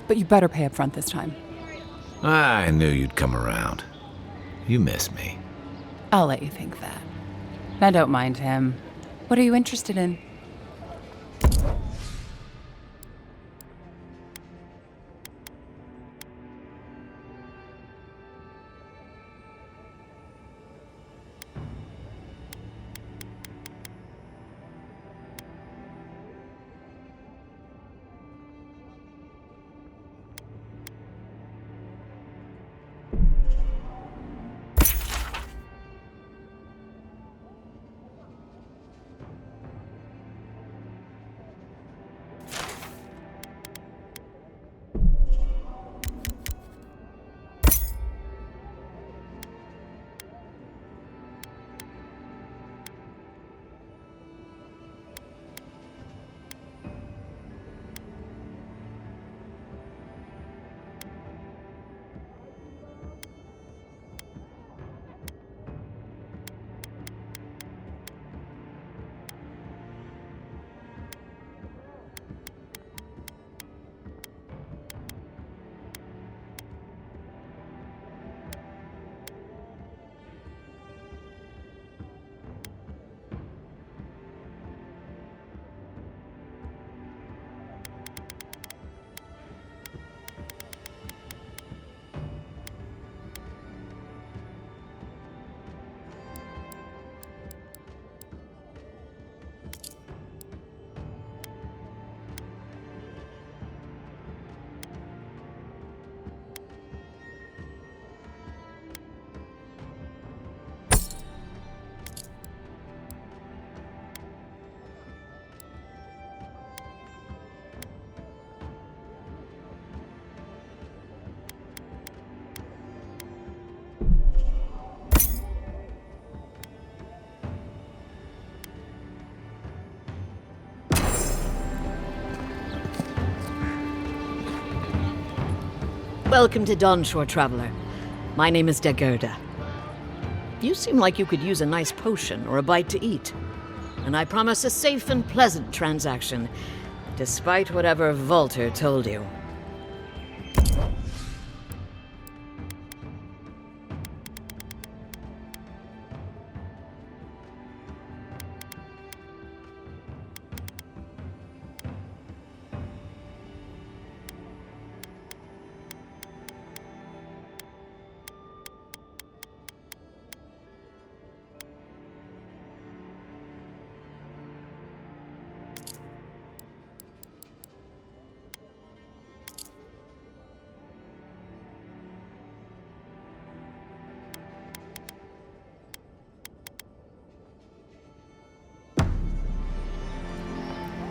But you better pay up front this time. I knew you'd come around. You miss me. I'll let you think that. Now don't mind him. What are you interested in? Welcome to Dawnshore, Traveler. My name is Dagerda. You seem like you could use a nice potion or a bite to eat. And I promise a safe and pleasant transaction, despite whatever Volter told you.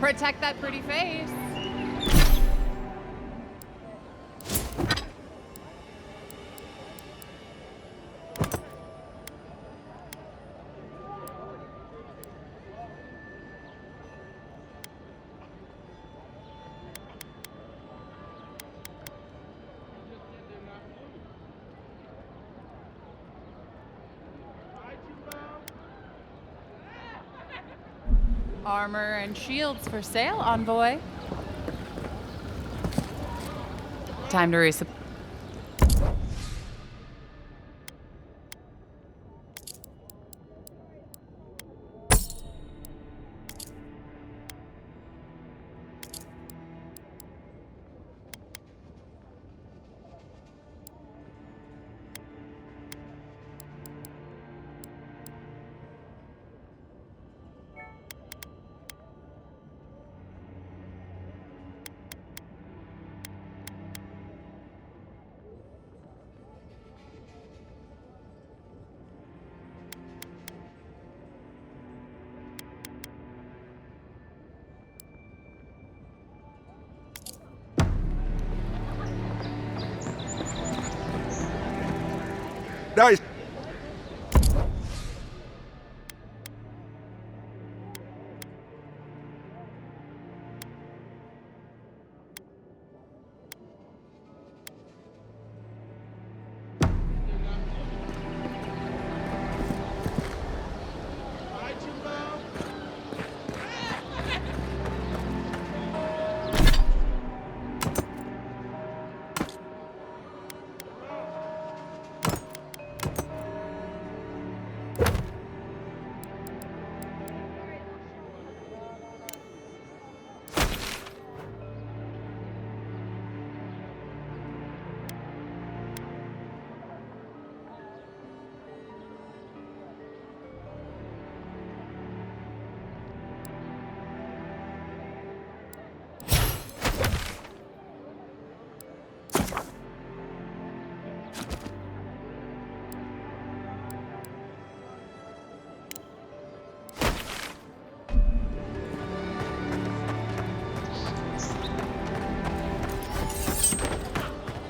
Protect that pretty face. Armor and shields for sale, envoy. Time to resupply. Nice.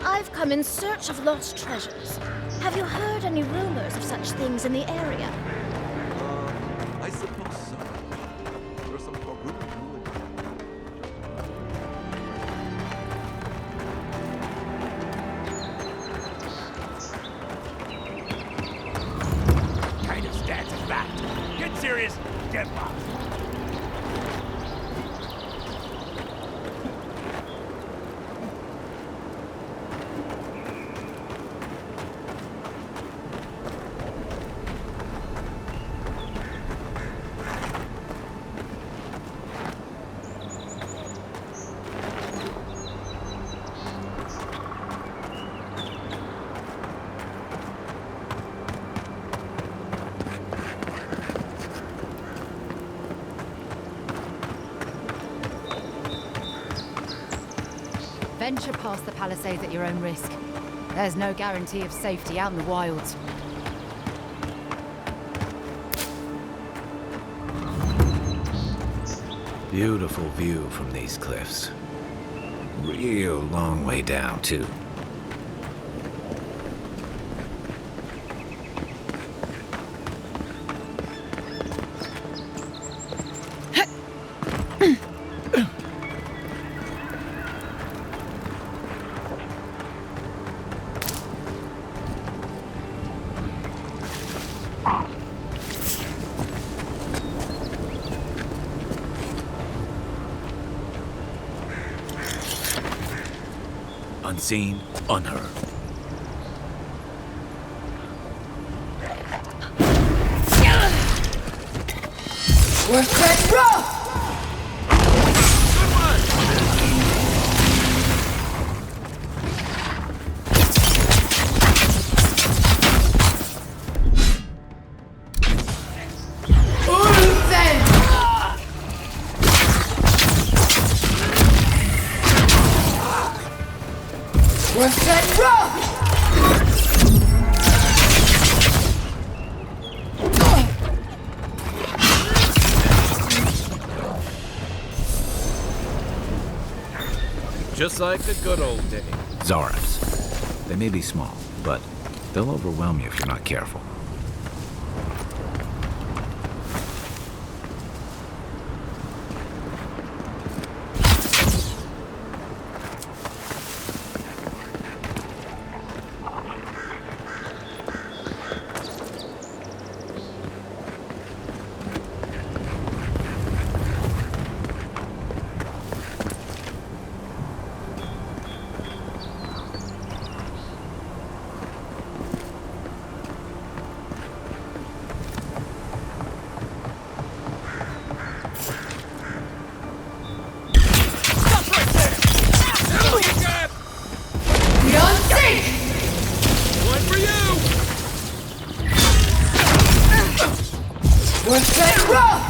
I've come in search of lost treasures. Have you heard any rumors of such things in the area? I suppose so. There's some forbidden ruins. Kind of stats is that? Get serious, get lost. Venture past the palisades at your own risk. There's no guarantee of safety out in the wilds. Beautiful view from these cliffs. Real long way down, too. Unseen, unheard. We're set rough! We're set rough! Just like the good old days. Zarabs. They may be small, but they'll overwhelm you if you're not careful. We're set rough!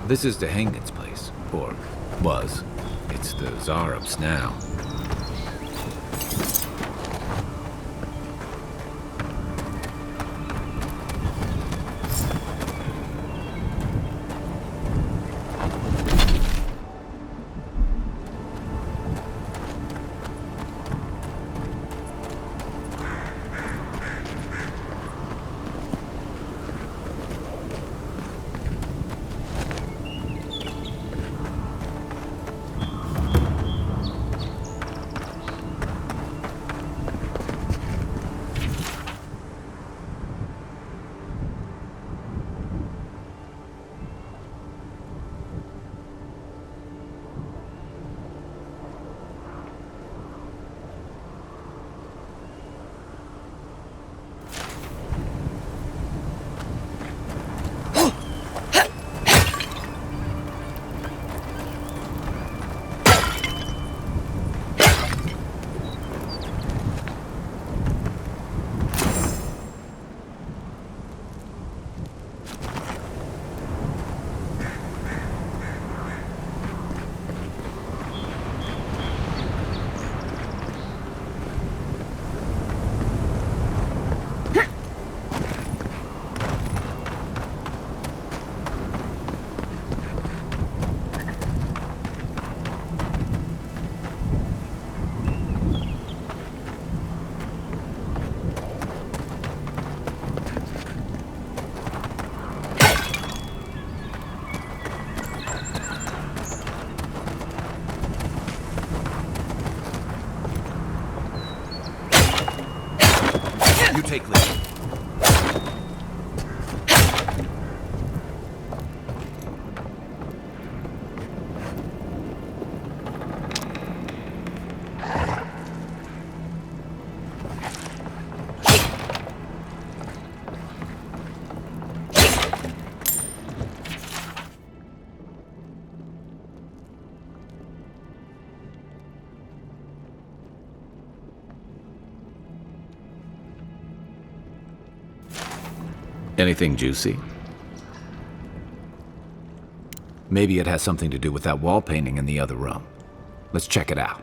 This is Dehangan's place, or was. It's the Zarabs now. You take lead. Anything juicy? Maybe it has something to do with that wall painting in the other room. Let's check it out.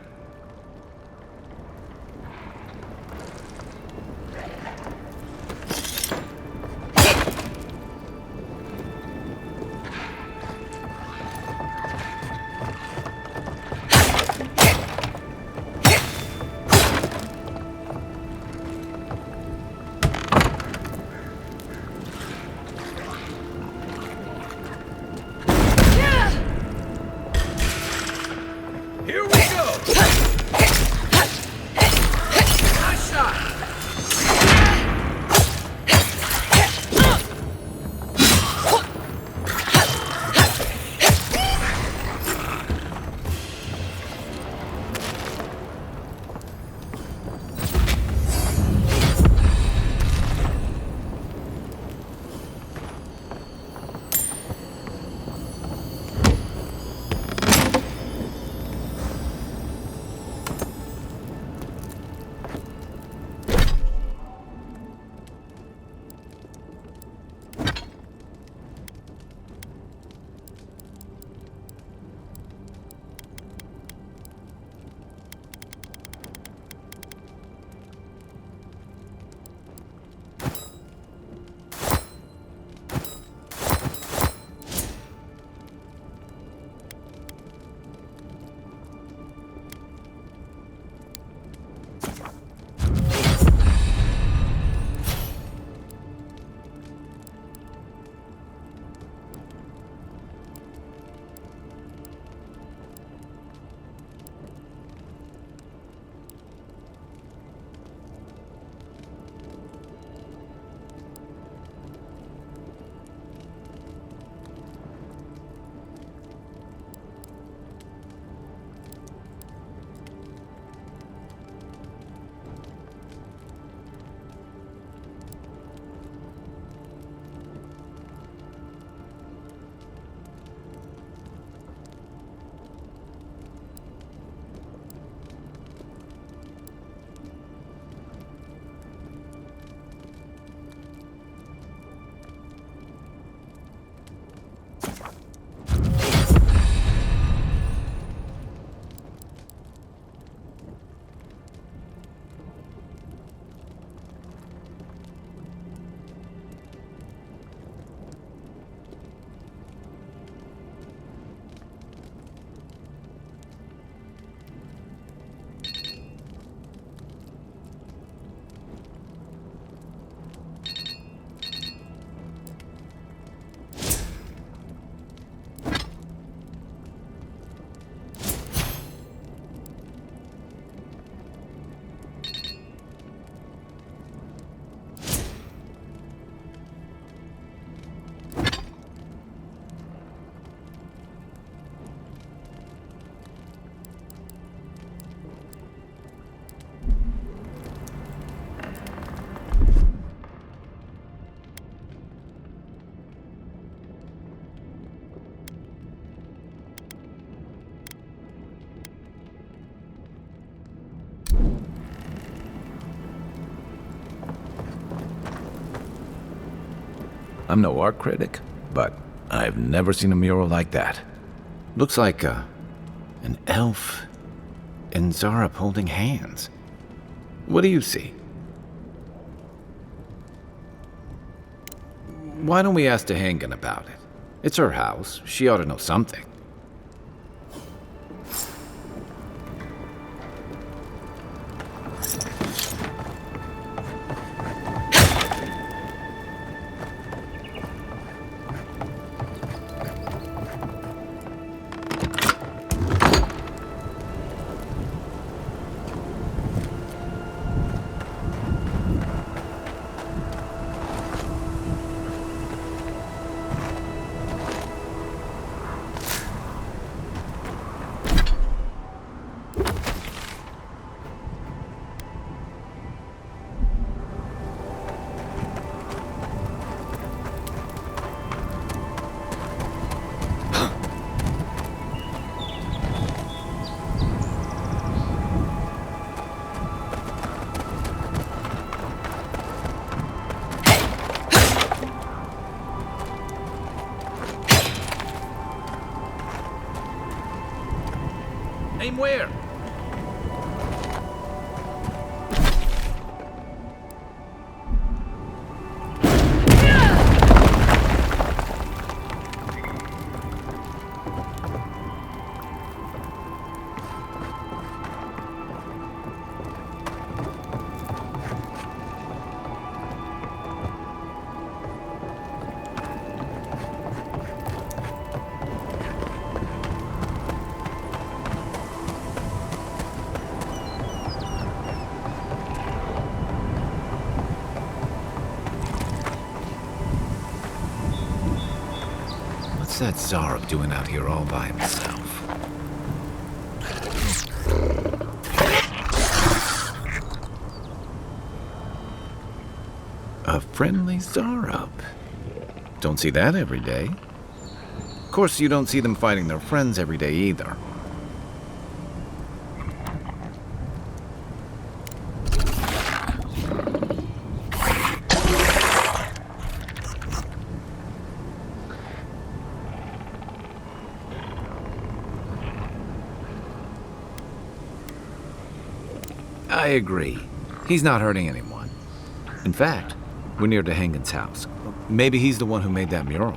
I'm no art critic, but I've never seen a mural like that. Looks like an elf and Zarep holding hands. What do you see? Why don't we ask Tehangan about it? It's her house. She ought to know something. Aim where? What's that Zarb doing out here all by himself? A friendly Zarb. Don't see that every day. Of course, you don't see them fighting their friends every day either. I agree. He's not hurting anyone. In fact, we're near Dehangan's house. Maybe he's the one who made that mural.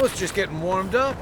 was just getting warmed up.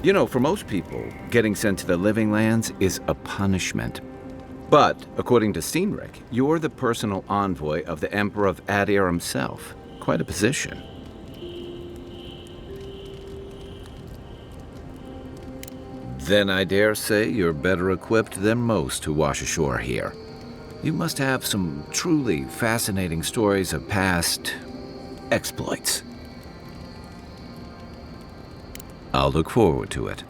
You know, for most people, getting sent to the Living Lands is a punishment. But, according to Cynric, you're the personal envoy of the Emperor of Aedyr himself. Quite a position. Then I dare say you're better equipped than most to wash ashore here. You must have some truly fascinating stories of past exploits. I'll look forward to it.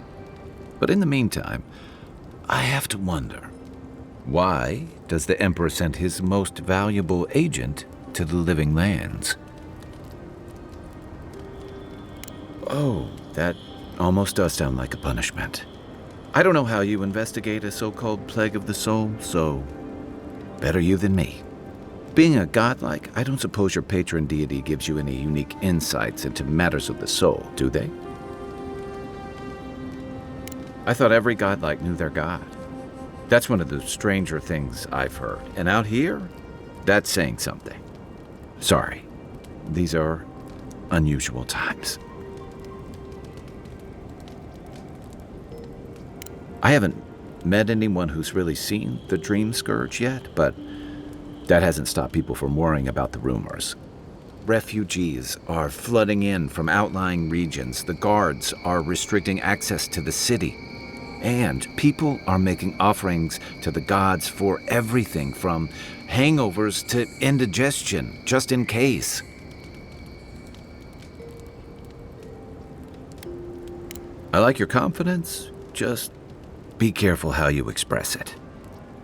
But in the meantime, I have to wonder, why does the Emperor send his most valuable agent to the Living Lands? Oh, that almost does sound like a punishment. I don't know how you investigate a so-called plague of the soul, so better you than me. Being a godlike, I don't suppose your patron deity gives you any unique insights into matters of the soul, do they? I thought every godlike knew their god. That's one of the stranger things I've heard. And out here, that's saying something. Sorry, these are unusual times. I haven't met anyone who's really seen the Dream Scourge yet, but that hasn't stopped people from worrying about the rumors. Refugees are flooding in from outlying regions. The guards are restricting access to the city. And people are making offerings to the gods for everything from hangovers to indigestion, just in case. I like your confidence, just be careful how you express it.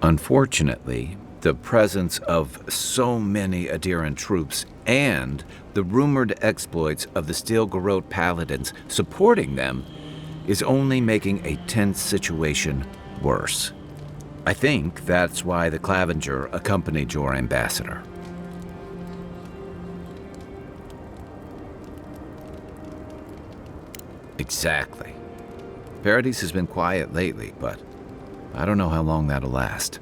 Unfortunately, the presence of so many Aedyran troops and the rumored exploits of the Steel Garrote paladins supporting them is only making a tense situation worse. I think that's why the Clavenger accompanied your ambassador. Exactly. Paradise has been quiet lately, but I don't know how long that'll last.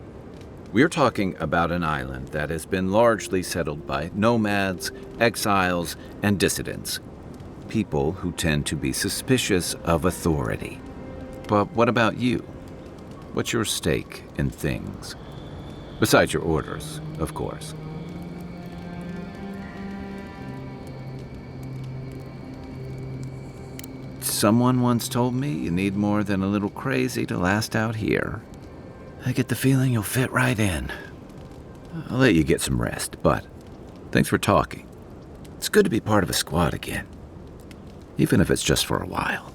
We're talking about an island that has been largely settled by nomads, exiles, and dissidents. People who tend to be suspicious of authority. But what about you? What's your stake in things? Besides your orders, of course. Someone once told me you need more than a little crazy to last out here. I get the feeling you'll fit right in. I'll let you get some rest, but thanks for talking. It's good to be part of a squad again, even if it's just for a while.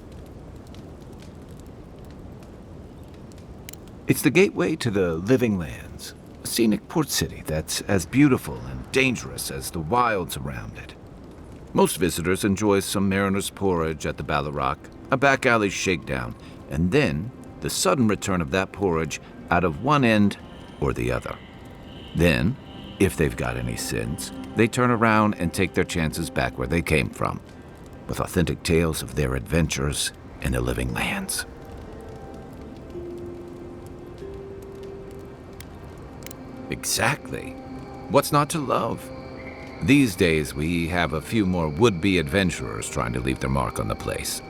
It's the gateway to the Living Lands, a scenic port city that's as beautiful and dangerous as the wilds around it. Most visitors enjoy some mariner's porridge at the Ballarrock, a back alley shakedown, and then the sudden return of that porridge out of one end or the other. Then, if they've got any sense, they turn around and take their chances back where they came from, with authentic tales of their adventures in the Living Lands. Exactly. What's not to love? These days, we have a few more would-be adventurers trying to leave their mark on the place.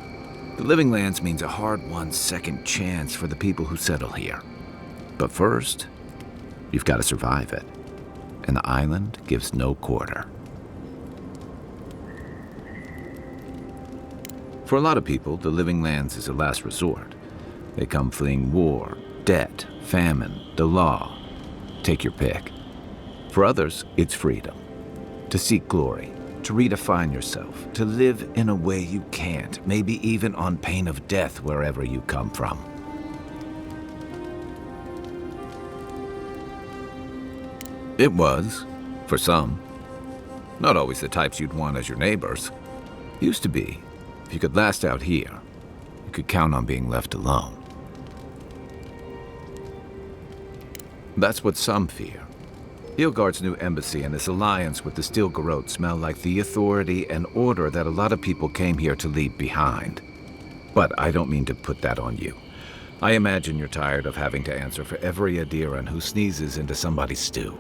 The Living Lands means a hard-won second chance for the people who settle here. But first, you've got to survive it. And the island gives no quarter. For a lot of people, the Living Lands is a last resort. They come fleeing war, debt, famine, the law. Take your pick. For others, it's freedom. To seek glory, to redefine yourself, to live in a way you can't, maybe even on pain of death wherever you come from. It was, for some. Not always the types you'd want as your neighbors. Used to be. If you could last out here, you could count on being left alone. That's what some fear. Hilgard's new embassy and his alliance with the Steel Garrote smell like the authority and order that a lot of people came here to leave behind. But I don't mean to put that on you. I imagine you're tired of having to answer for every Aedyran who sneezes into somebody's stew.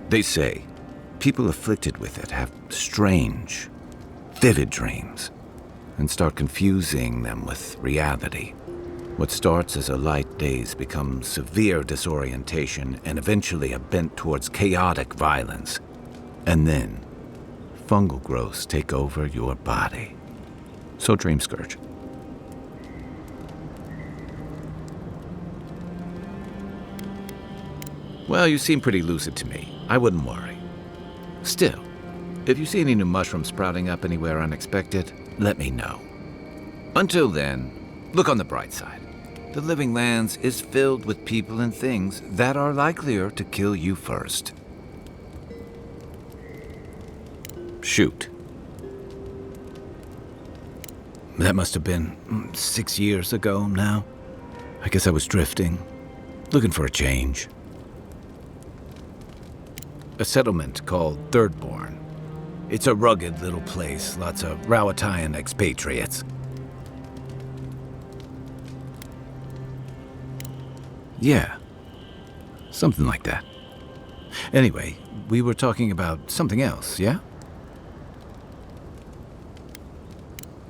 They say people afflicted with it have strange, vivid dreams and start confusing them with reality. What starts as a light daze becomes severe disorientation and eventually a bent towards chaotic violence. And then, fungal growths take over your body. So Dream Scourge. Well, you seem pretty lucid to me. I wouldn't worry. Still, if you see any new mushrooms sprouting up anywhere unexpected, let me know. Until then, look on the bright side. The Living Lands is filled with people and things that are likelier to kill you first. Shoot. That must have been 6 years ago now. I guess I was drifting, Looking for a change. A settlement called Thirdborn. It's a rugged little place, lots of Rowatayan expatriates. Yeah, something like that. Anyway, we were talking about something else, yeah?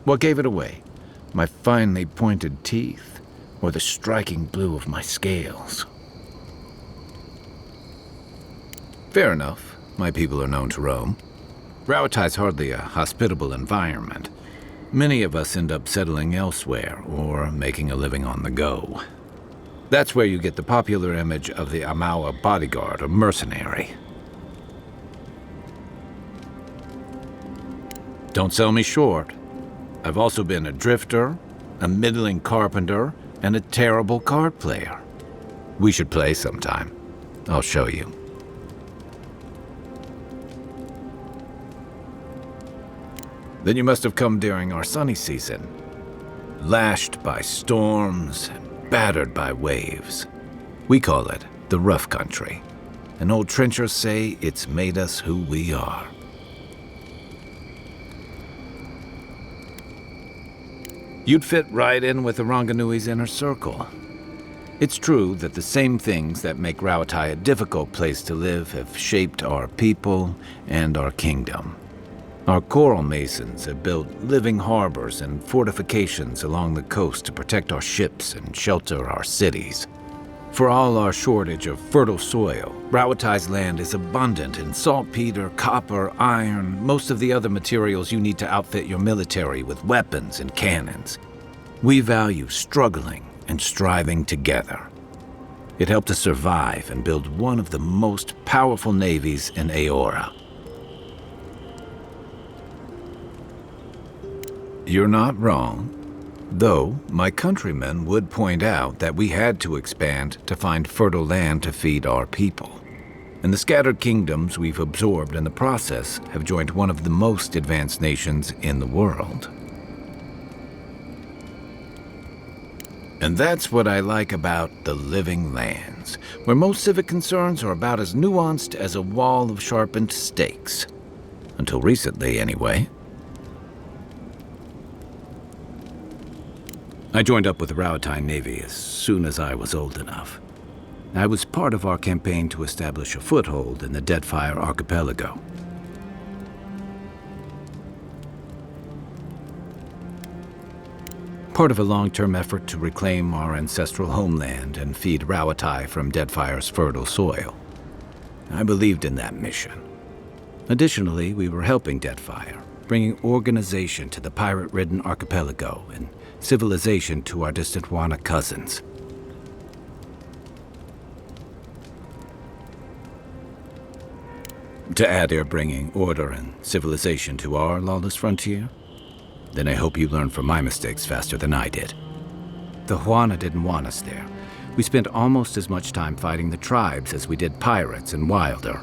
What gave it away? My finely pointed teeth, or the striking blue of my scales? Fair enough. My people are known to roam. Rowatai's hardly a hospitable environment. Many of us end up settling elsewhere, or making a living on the go. That's where you get the popular image of the Amawa bodyguard or mercenary. Don't sell me short. I've also been a drifter, a middling carpenter, and a terrible card player. We should play sometime. I'll show you. Then you must have come during our sunny season. Lashed by storms and battered by waves. We call it the rough country. And old trenchers say it's made us who we are. You'd fit right in with the Ranganui's inner circle. It's true that the same things that make Rawatai a difficult place to live have shaped our people and our kingdom. Our coral masons have built living harbors and fortifications along the coast to protect our ships and shelter our cities. For all our shortage of fertile soil, Rowatai's land is abundant in saltpeter, copper, iron, most of the other materials you need to outfit your military with weapons and cannons. We value struggling and striving together. It helped us survive and build one of the most powerful navies in Eora. You're not wrong. Though, my countrymen would point out that we had to expand to find fertile land to feed our people. And the scattered kingdoms we've absorbed in the process have joined one of the most advanced nations in the world. And that's what I like about the Living Lands, where most civic concerns are about as nuanced as a wall of sharpened stakes. Until recently, anyway. I joined up with the Rawatai Navy as soon as I was old enough. I was part of our campaign to establish a foothold in the Deadfire Archipelago. Part of a long-term effort to reclaim our ancestral homeland and feed Rawatai from Deadfire's fertile soil. I believed in that mission. Additionally, we were helping Deadfire, bringing organization to the pirate-ridden archipelago and civilization to our distant Wana cousins. To Aedyr bringing order and civilization to our lawless frontier? Then I hope you learn from my mistakes faster than I did. The Wana didn't want us there. We spent almost as much time fighting the tribes as we did pirates and Wilder.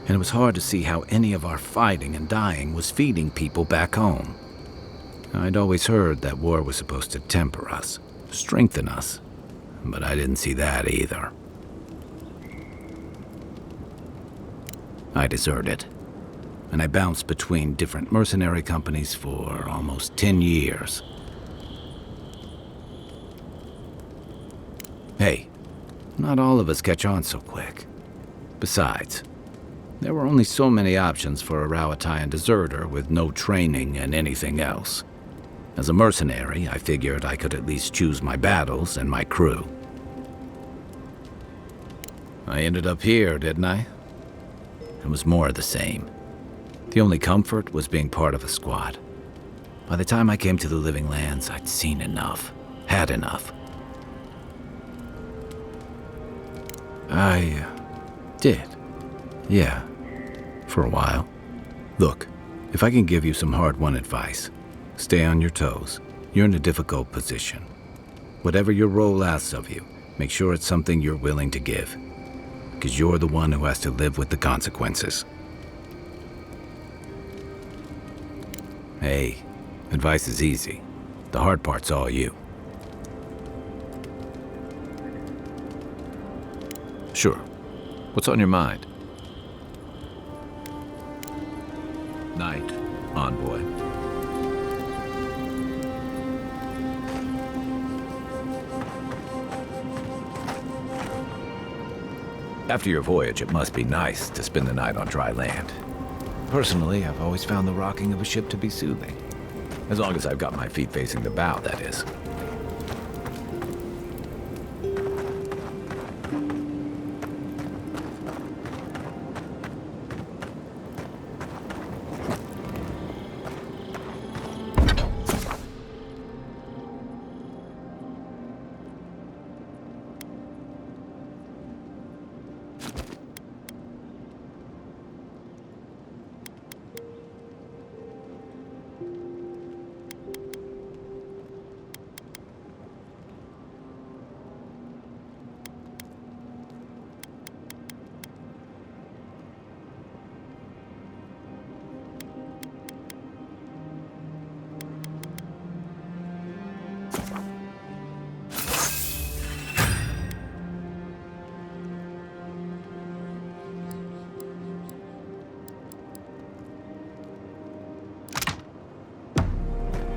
And it was hard to see how any of our fighting and dying was feeding people back home. I'd always heard that war was supposed to temper us, strengthen us, but I didn't see that either. I deserted, and I bounced between different mercenary companies for almost 10 years. Hey, not all of us catch on so quick. Besides, there were only so many options for a Rowatayan deserter with no training and anything else. As a mercenary, I figured I could at least choose my battles and my crew. I ended up here, didn't I? It was more of the same. The only comfort was being part of a squad. By the time I came to the Living Lands, I'd seen enough, had enough. I did. Yeah, for a while. Look, if I can give you some hard-won advice, stay on your toes. You're in a difficult position. Whatever your role asks of you, make sure it's something you're willing to give. Because you're the one who has to live with the consequences. Hey, advice is easy. The hard part's all you. Sure. What's on your mind? Night, envoy. After your voyage, it must be nice to spend the night on dry land. Personally, I've always found the rocking of a ship to be soothing. As long as I've got my feet facing the bow, that is.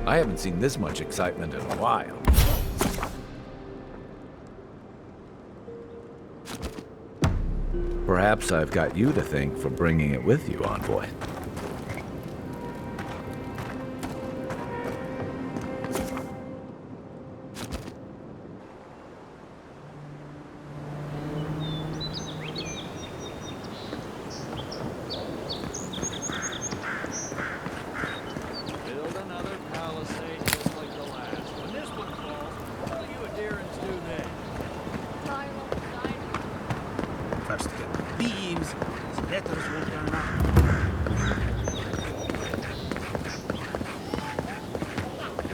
I haven't seen this much excitement in a while. Perhaps I've got you to thank for bringing it with you, envoy.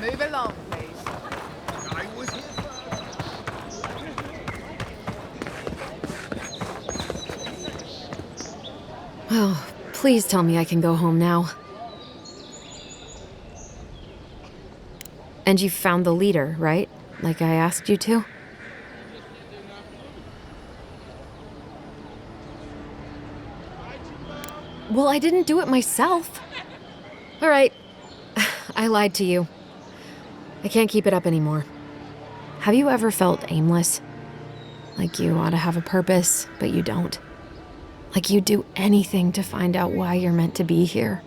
Move along, please. Oh, please tell me I can go home now. And you found the leader, right? Like I asked you to? Well, I didn't do it myself. All right. I lied to you. I can't keep it up anymore. Have you ever felt aimless? Like you ought to have a purpose, but you don't? Like you'd do anything to find out why you're meant to be here?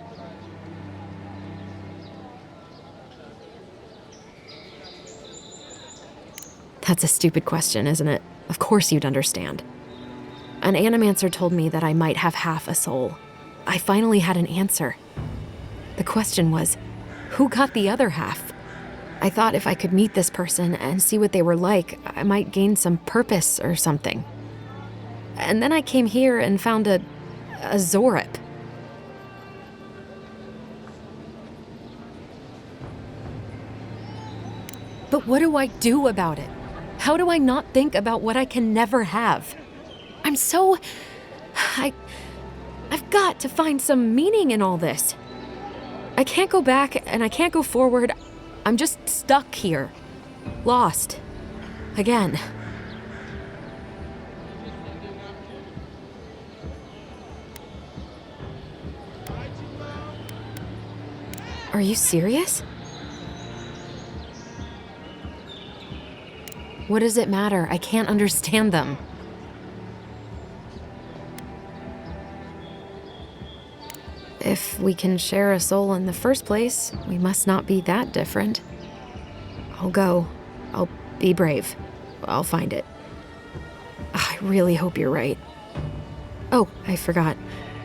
That's a stupid question, isn't it? Of course you'd understand. An animancer told me that I might have half a soul. I finally had an answer. The question was, who got the other half? I thought if I could meet this person and see what they were like, I might gain some purpose or something. And then I came here and found a Zorip. But what do I do about it? How do I not think about what I can never have? I'm so... I've got to find some meaning in all this. I can't go back and I can't go forward. I'm just stuck here. Lost. Again. Are you serious? What does it matter? I can't understand them. If we can share a soul in the first place, we must not be that different. I'll go. I'll be brave. I'll find it. I really hope you're right. Oh, I forgot.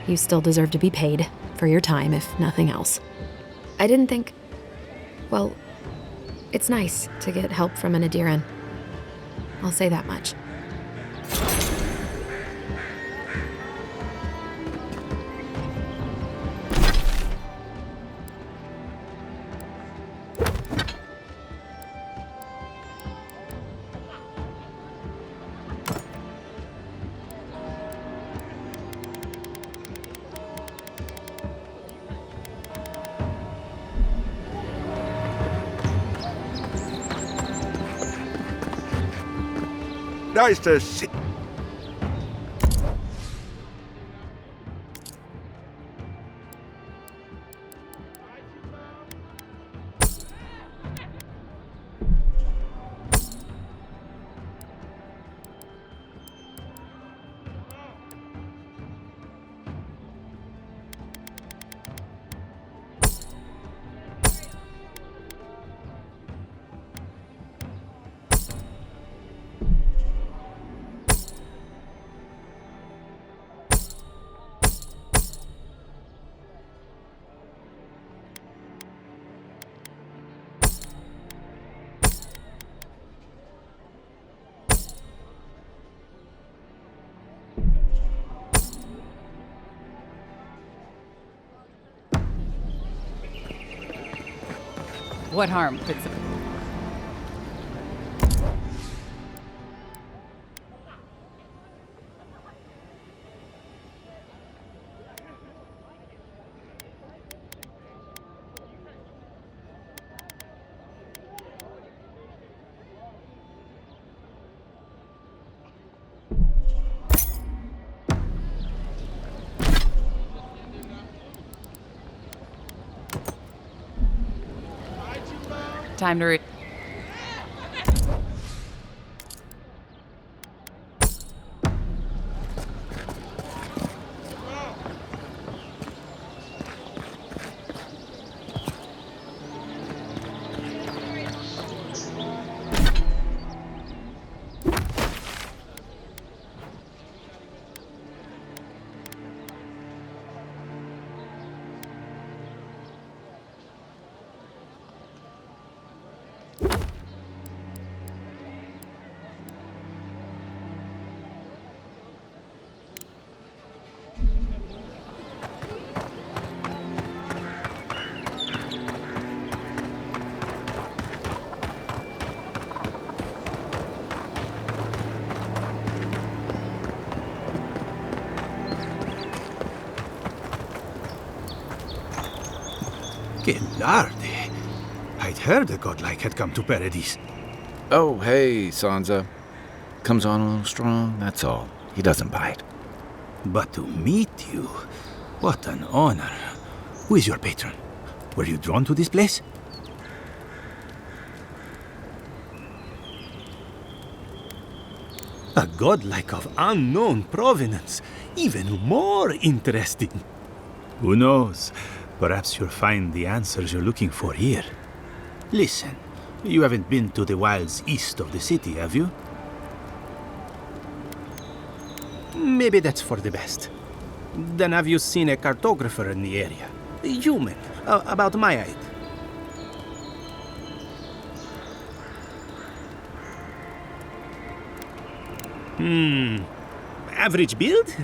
You still deserve to be paid for your time, if nothing else. I didn't think... Well, it's nice to get help from an Aedyran. I'll say that much. Nice to see... What harm could some... Time to read. Que larde. I'd heard the Godlike had come to Paradise. Oh, hey, Sansa. Comes on a little strong, that's all. He doesn't bite. But to meet you, what an honor. Who is your patron? Were you drawn to this place? A godlike of unknown provenance. Even more interesting. Who knows? Perhaps you'll find the answers you're looking for here. Listen, you haven't been to the wilds east of the city, have you? Maybe that's for the best. Then have you seen a cartographer in the area? A human, about my height. Average build?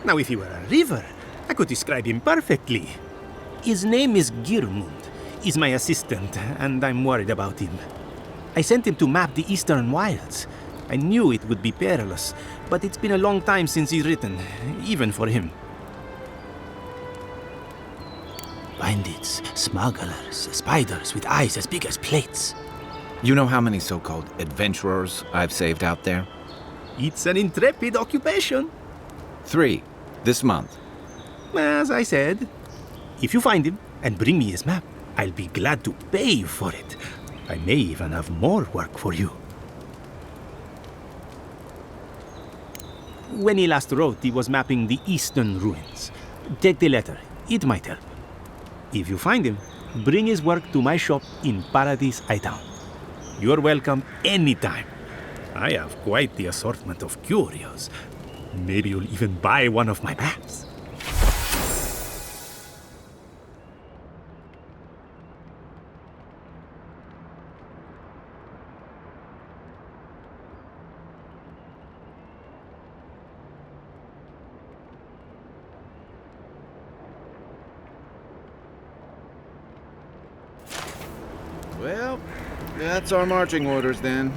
Now if he were a river, I could describe him perfectly. His name is Girmund. He's my assistant, and I'm worried about him. I sent him to map the eastern wilds. I knew it would be perilous, but it's been a long time since he's written, even for him. Bandits, smugglers, spiders with eyes as big as plates. You know how many so-called adventurers I've saved out there? It's an intrepid occupation. 3, this month. As I said, if you find him and bring me his map, I'll be glad to pay you for it. I may even have more work for you. When he last wrote, he was mapping the eastern ruins. Take the letter. It might help. If you find him, bring his work to my shop in Paradise Hightown. You're welcome anytime. I have quite the assortment of curios. Maybe you'll even buy one of my maps. Well, that's our marching orders then.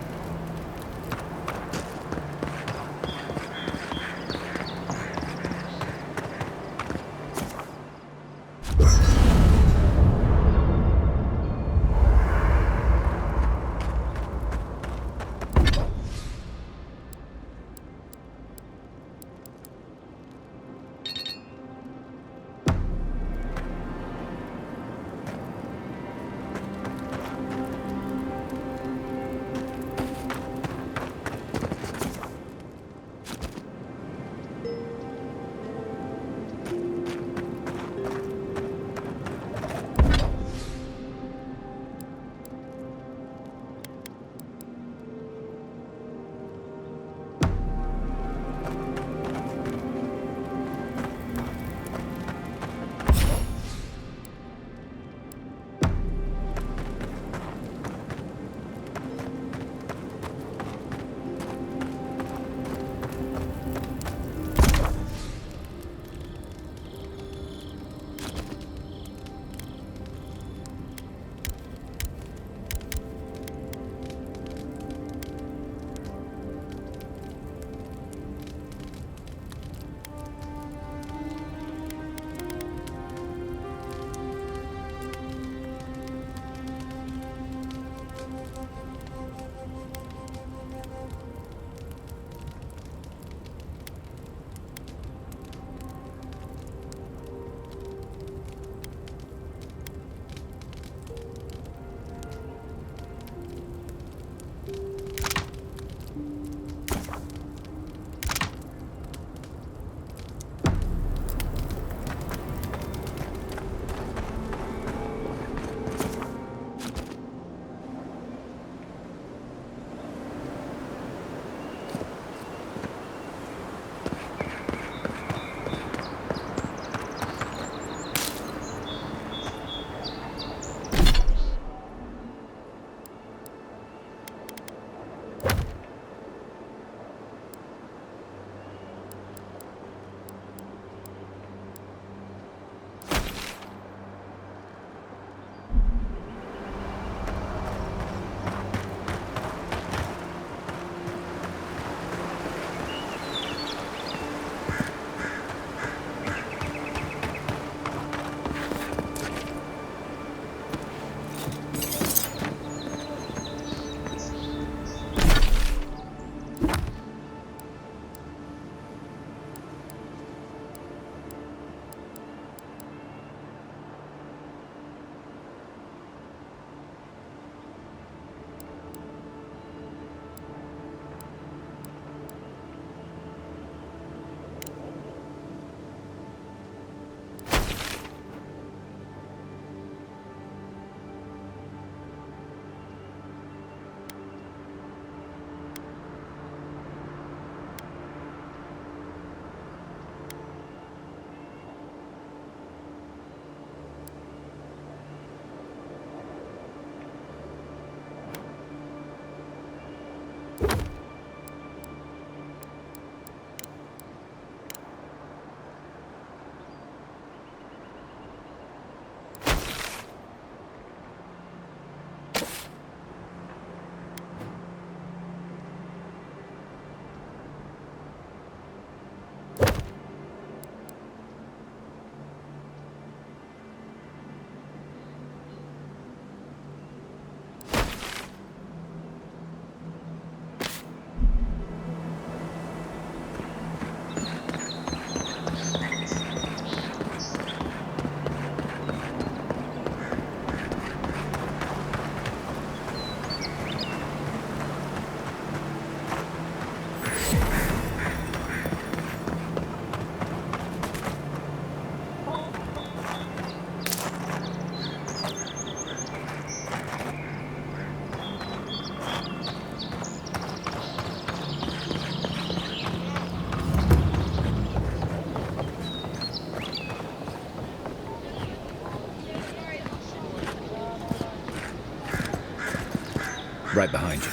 Right behind you.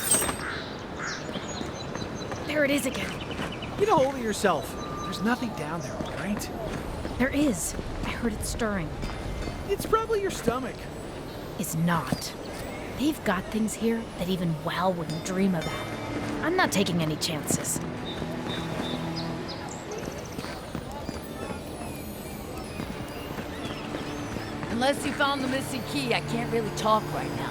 There it is again. Get a hold of yourself. There's nothing down there, all right? There is. I heard it stirring. It's probably your stomach. It's not. They've got things here that even WoW wouldn't dream about. I'm not taking any chances. Unless you found the missing key, I can't really talk right now.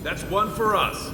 That's one for us.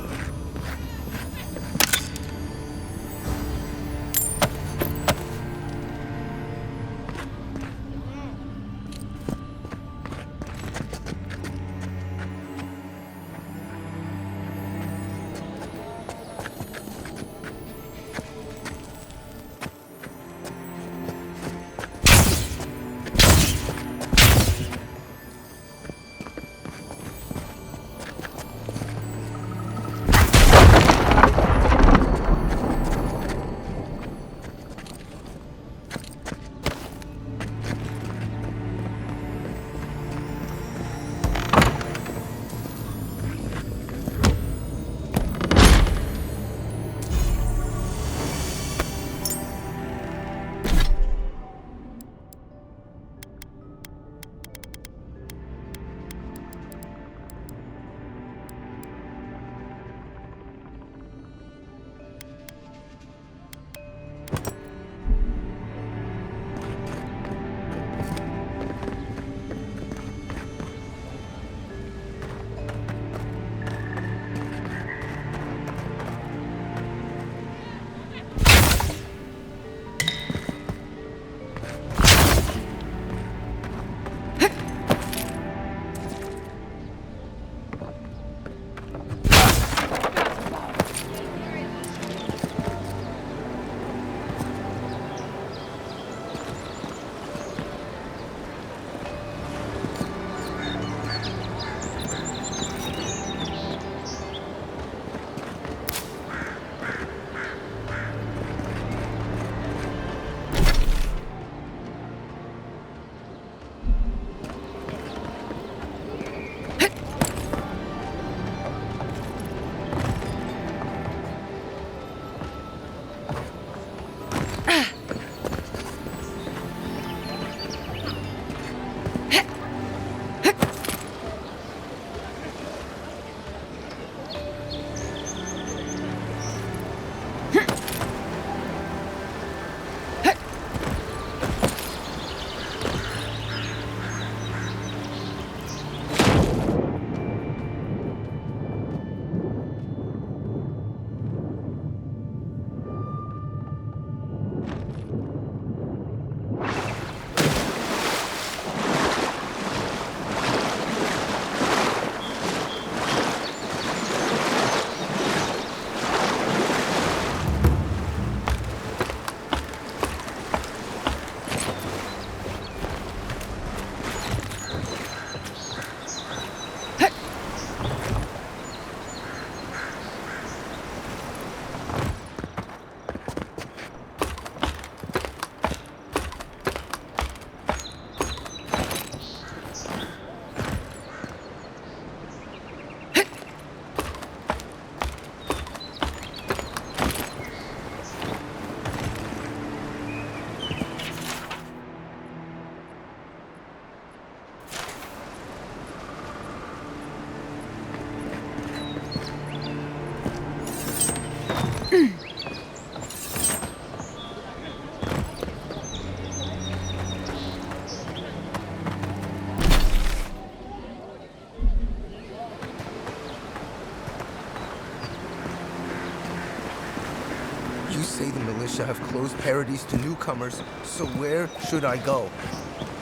militia have closed Paradise to newcomers, so where should I go?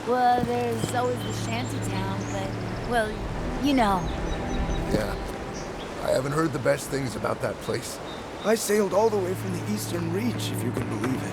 Well, there's always the shantytown, but, well, you know. Yeah, I haven't heard the best things about that place. I sailed all the way from the Eastern Reach, if you can believe it.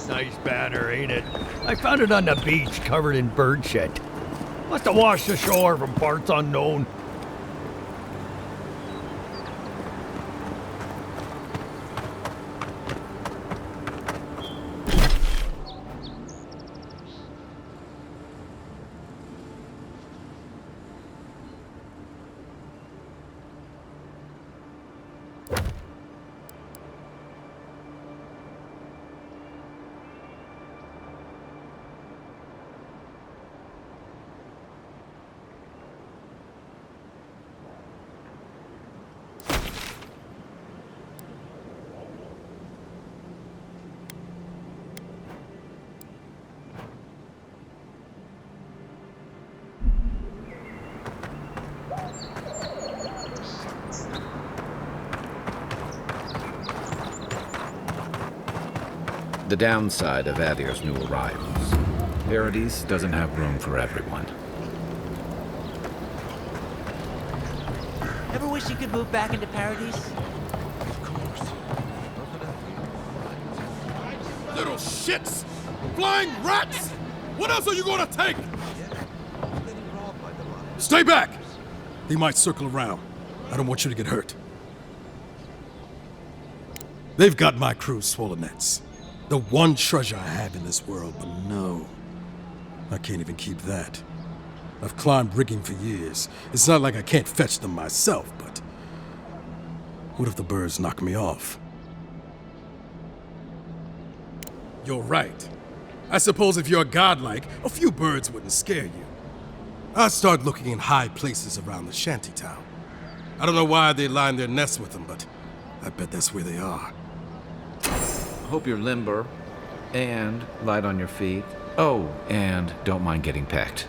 Nice banner, ain't it? I found it on the beach, covered in bird shit. Must have washed ashore from parts unknown. The downside of Aedyr's new arrivals. Paradise doesn't have room for everyone. Ever wish you could move back into Paradise? Little shits! Flying rats! What else are you gonna take? Stay back! He might circle around. I don't want you to get hurt. They've got my crew's swollen nets. The one treasure I have in this world, but no. I can't even keep that. I've climbed rigging for years. It's not like I can't fetch them myself, but... what if the birds knock me off? You're right. I suppose if you're godlike, a few birds wouldn't scare you. I'd start looking in high places around the shantytown. I don't know why they line their nests with them, but I bet that's where they are. Hope you're limber and light on your feet. Oh, and don't mind getting pecked.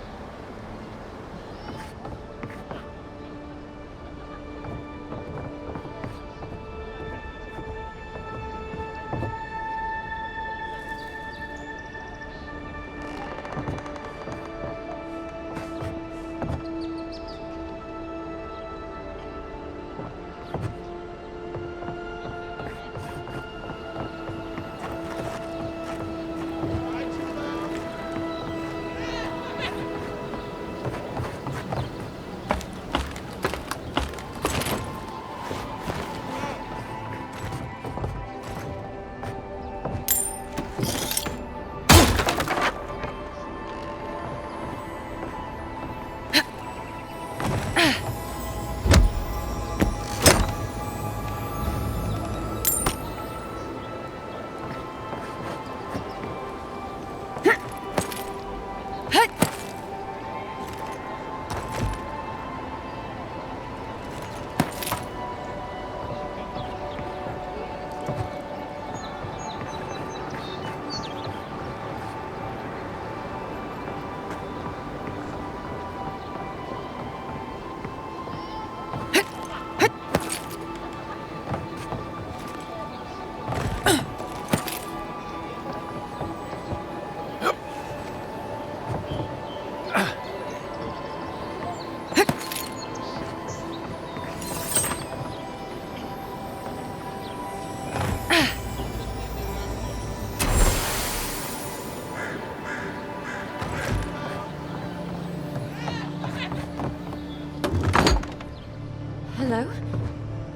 Hello?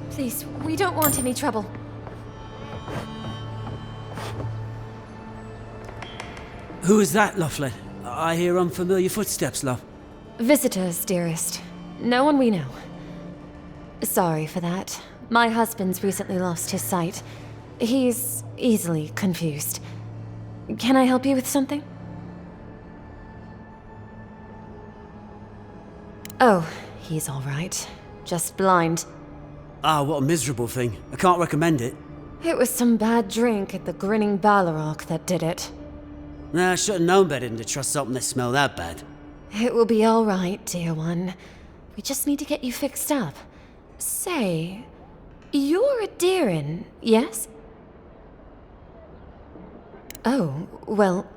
Please, we don't want any trouble. Who is that, Loughlin? I hear unfamiliar footsteps, love. Visitors, dearest. No one we know. Sorry for that. My husband's recently lost his sight. He's easily confused. Can I help you with something? Oh, he's all right. Just blind. Ah, what a miserable thing. I can't recommend it. It was some bad drink at the Grinning Balrog that did it. Nah, I should have known better than to trust something that smelled that bad. It will be all right, dear one. We just need to get you fixed up. Say, you're Aedyr, yes? Oh, well,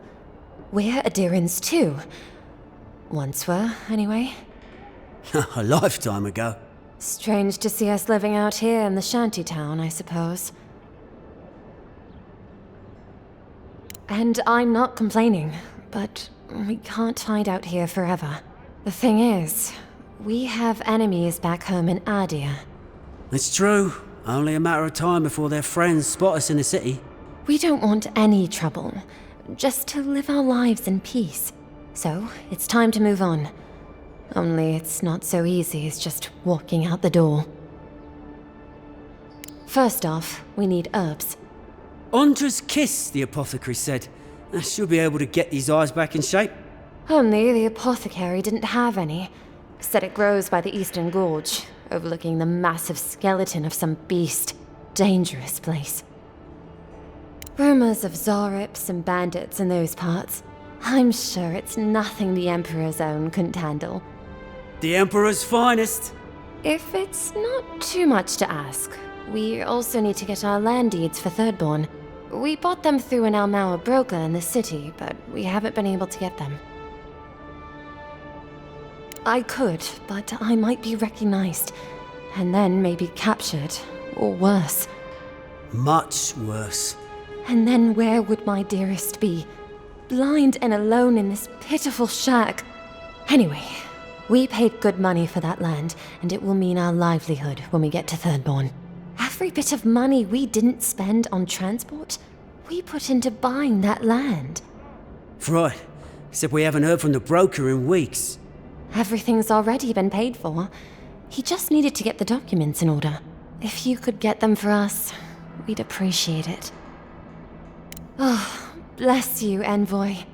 we're Aedyrs too. Once were, anyway. A lifetime ago. Strange to see us living out here in the shantytown, I suppose. And I'm not complaining, but we can't hide out here forever. The thing is, we have enemies back home in Aedyr. It's true. Only a matter of time before their friends spot us in the city. We don't want any trouble, just to live our lives in peace. So, it's time to move on. Only it's not so easy as just walking out the door. First off, we need herbs. Ondra's kiss, the apothecary said. She'll be able to get these eyes back in shape. Only the apothecary didn't have any. Said it grows by the Eastern Gorge, overlooking the massive skeleton of some beast. Dangerous place. Rumors of Zarips and bandits in those parts. I'm sure it's nothing the Emperor's own couldn't handle. The Emperor's finest. If it's not too much to ask, we also need to get our land deeds for Thirdborn. We bought them through an Almaur broker in the city, but we haven't been able to get them. I could, but I might be recognized, and then maybe captured, or worse. Much worse. And then where would my dearest be? Blind and alone in this pitiful shack. Anyway, we paid good money for that land, and it will mean our livelihood when we get to Thirdborn. Every bit of money we didn't spend on transport, we put into buying that land. Right. Except we haven't heard from the broker in weeks. Everything's already been paid for. He just needed to get the documents in order. If you could get them for us, we'd appreciate it. Oh, bless you, envoy.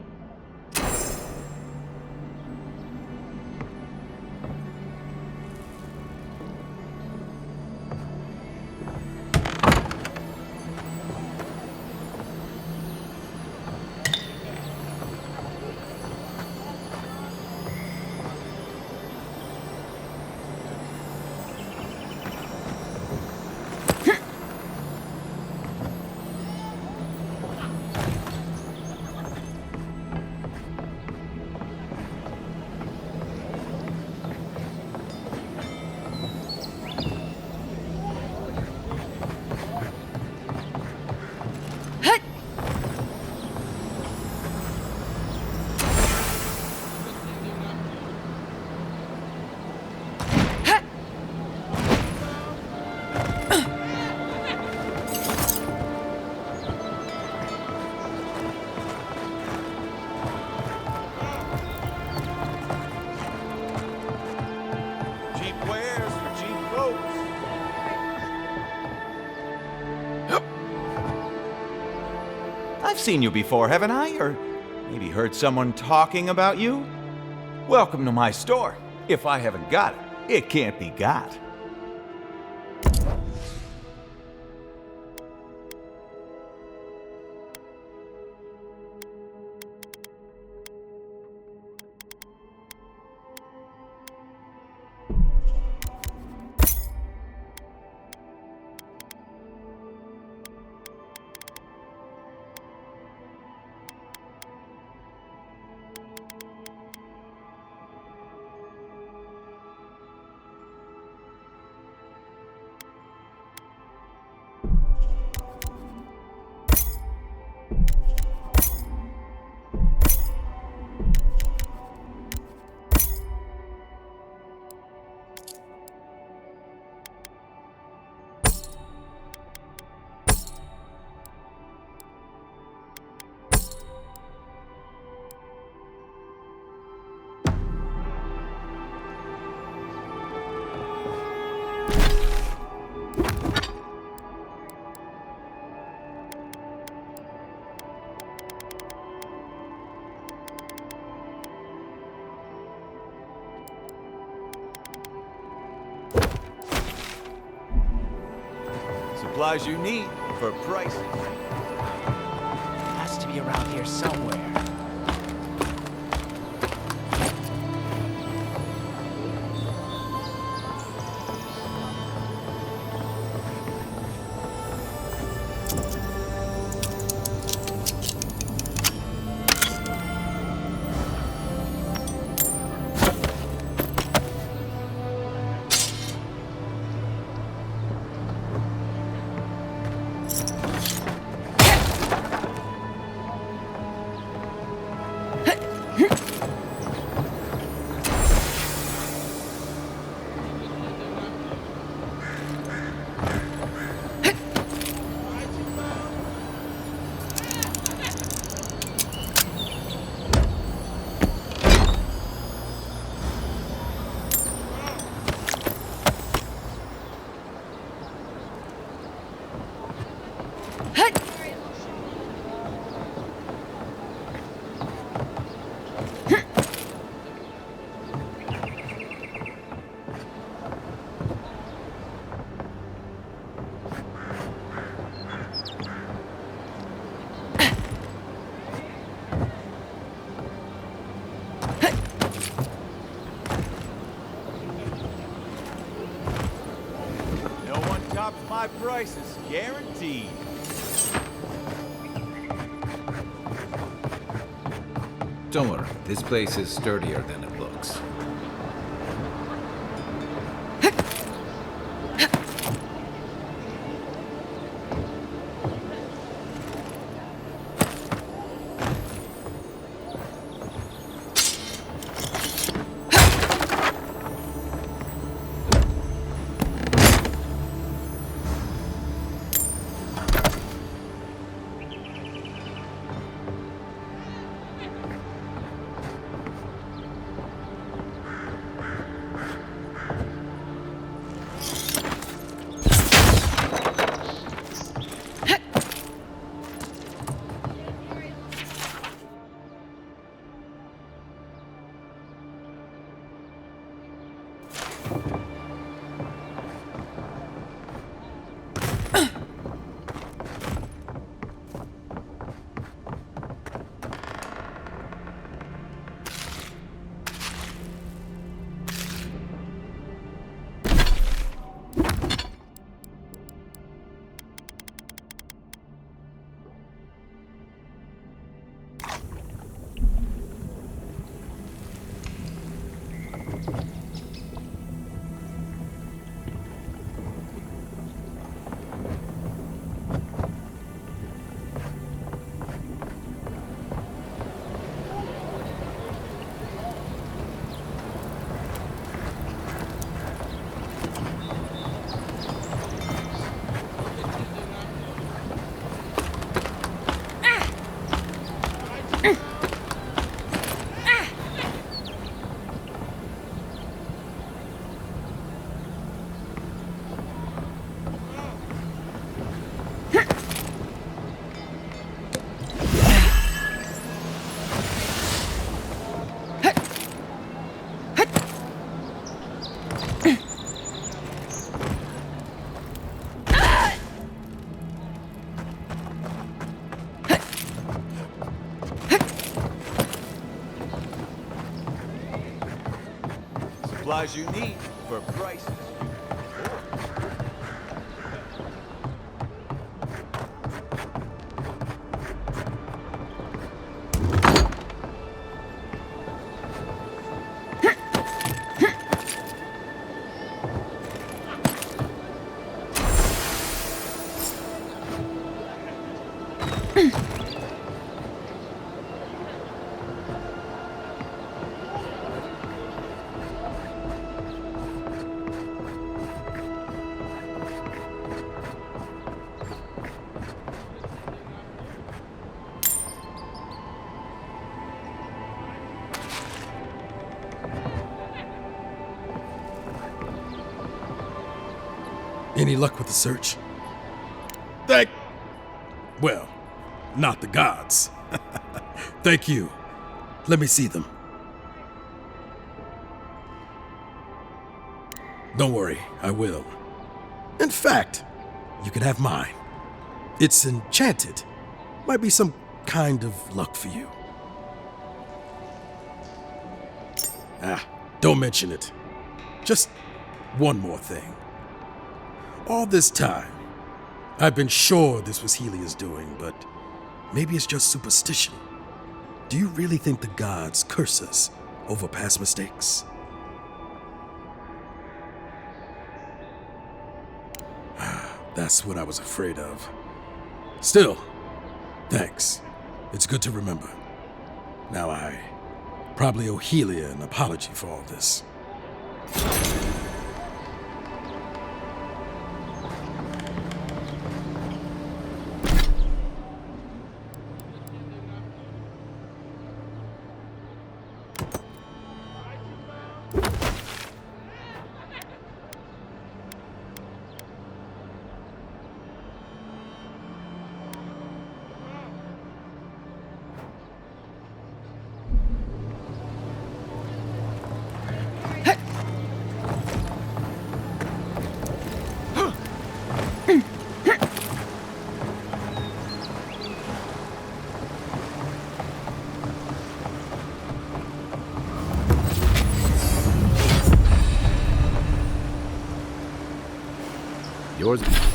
I've seen you before, haven't I? Or maybe heard someone talking about you? Welcome to my store. If I haven't got it, it can't be got. Supplies you need for prices. Has to be around here somewhere. My price is guaranteed. Don't worry, this place is sturdier than it looks. Supplies you need for prices. Any luck with the search? Well, not the gods. Thank you. Let me see them. Don't worry, I will. In fact, you can have mine. It's enchanted. Might be some kind of luck for you. Don't mention it. Just one more thing. All this time, I've been sure this was Helia's doing, but maybe it's just superstition. Do you really think the gods curse us over past mistakes? That's what I was afraid of. Still, thanks. It's good to remember. Now I probably owe Helia an apology for all this. Yours.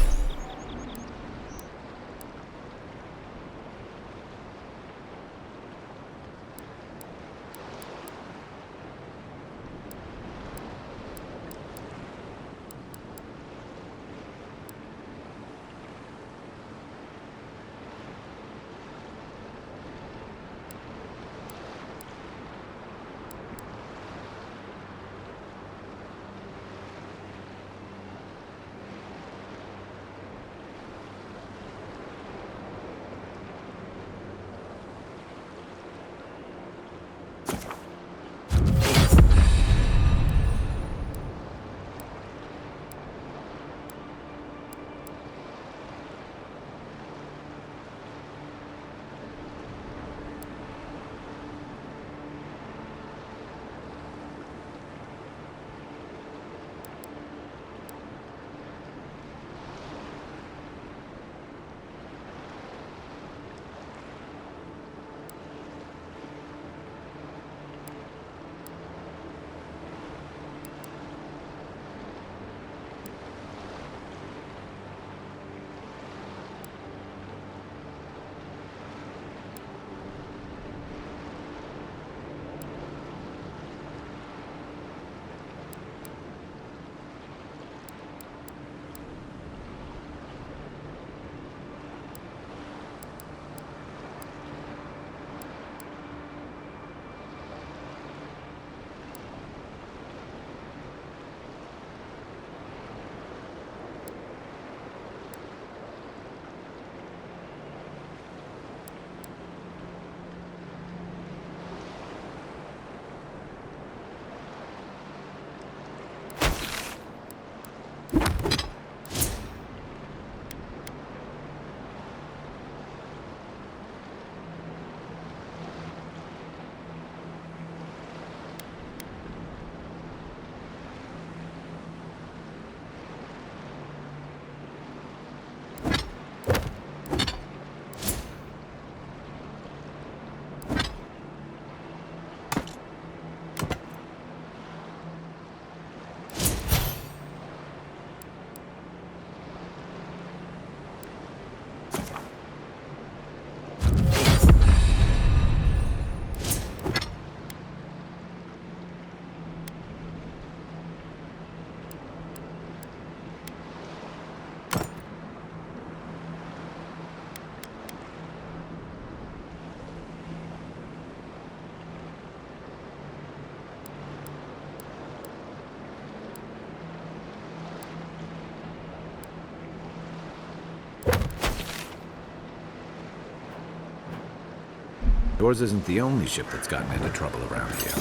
Yours isn't the only ship that's gotten into trouble around here.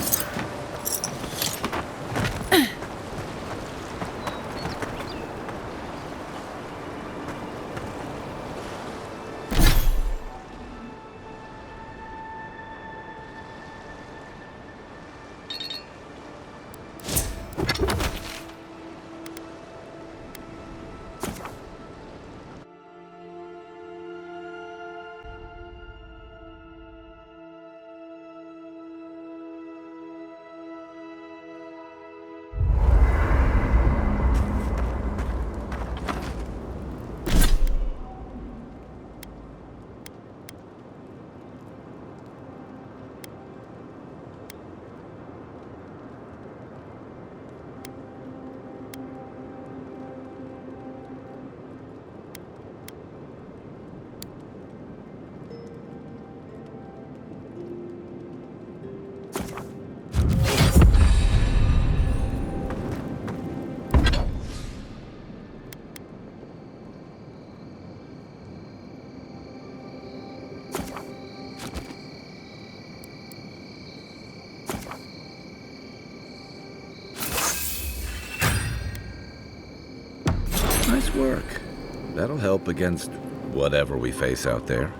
Nice work. That'll help against whatever we face out there.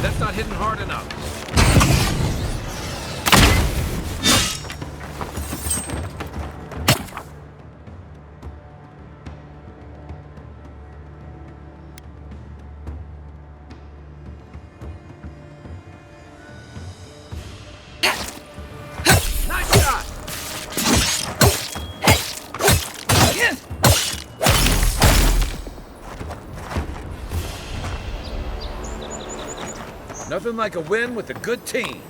That's not hitting hard enough. Nice shot! Nothing like a win with a good team.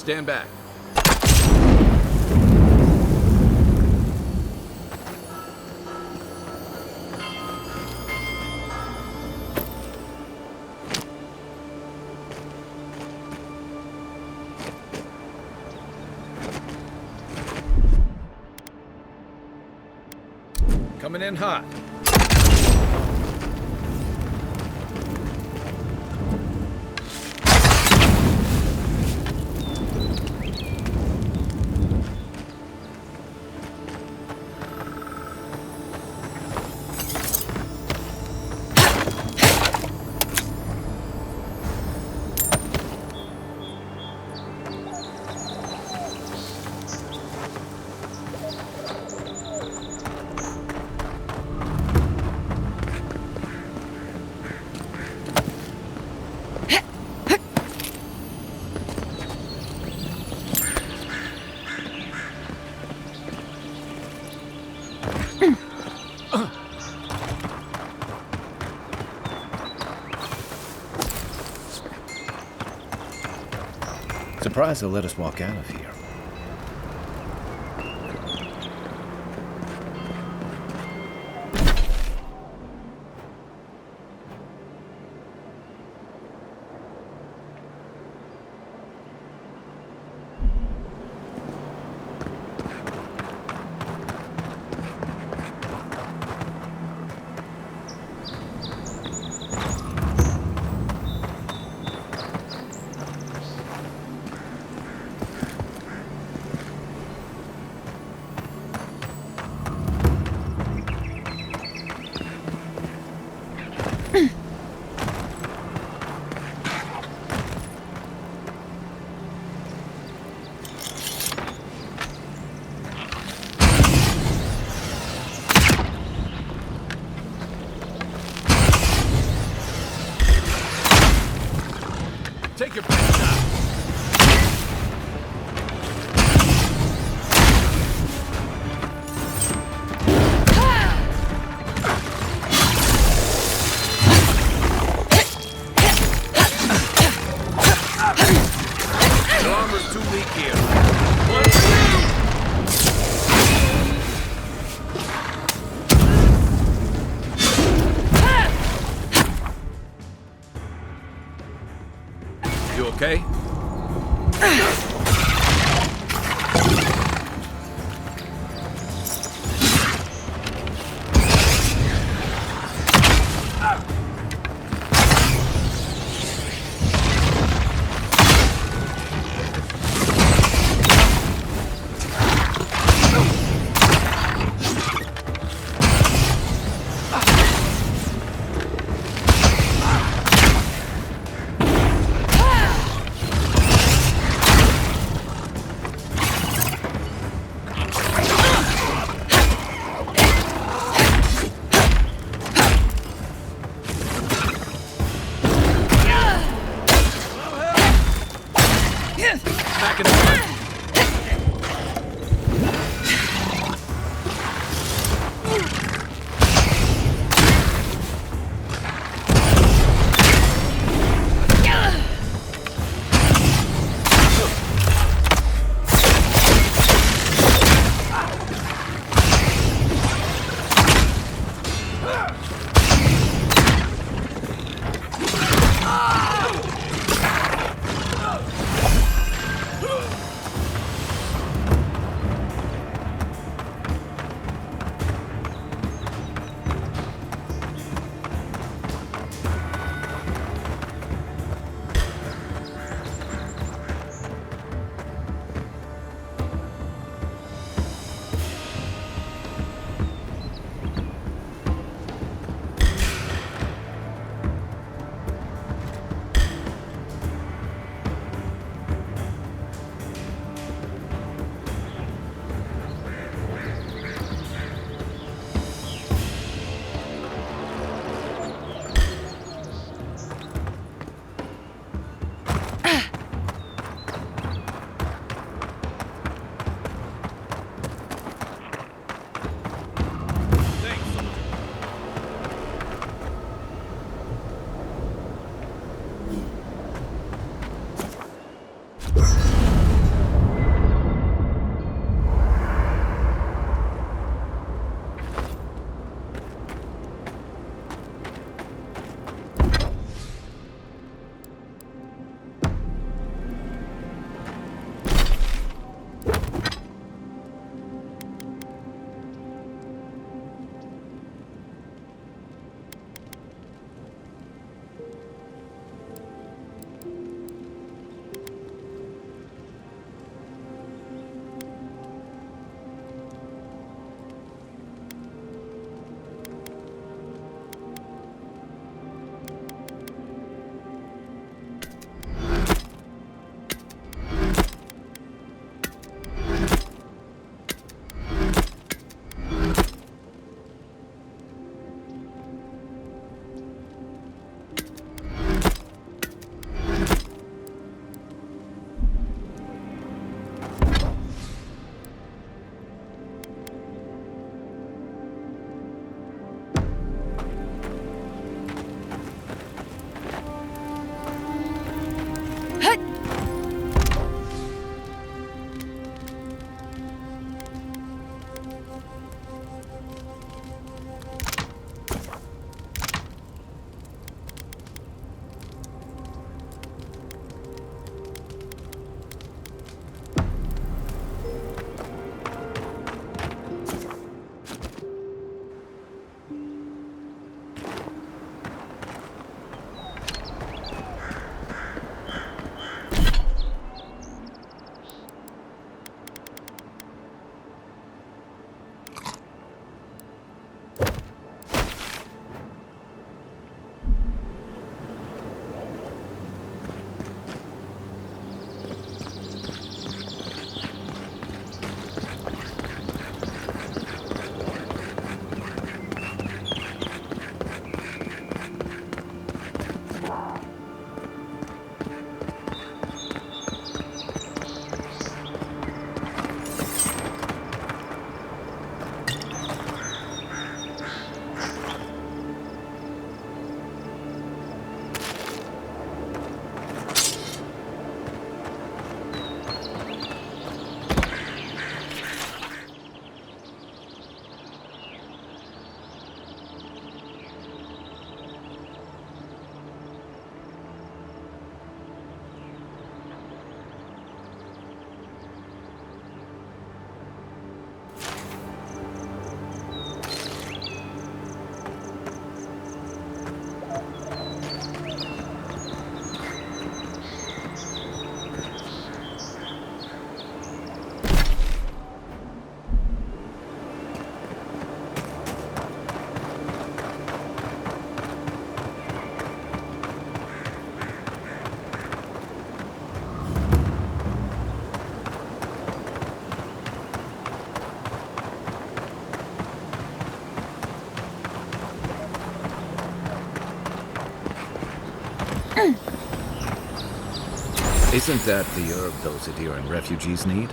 Stand back. Coming in hot. Surprised they'll let us walk out of here. Take your best shot. Your armor's too weak here. You okay? Back in the front. Isn't that the herb those Aedyran refugees need?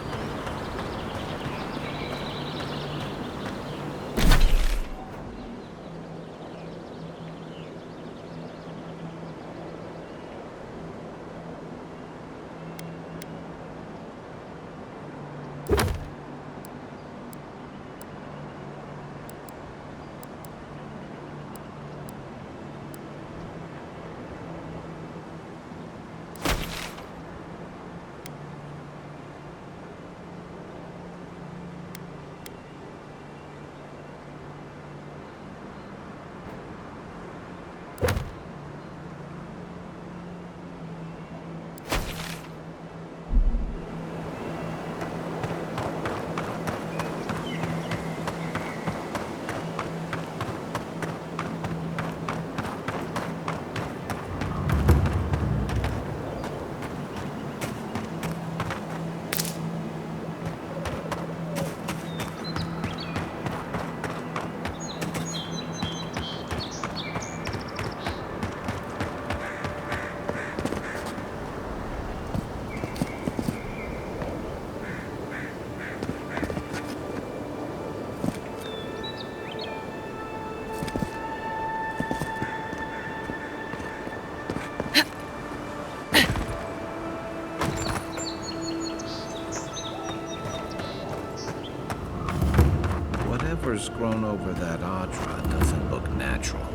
Whatever's grown over that Aedyr doesn't look natural.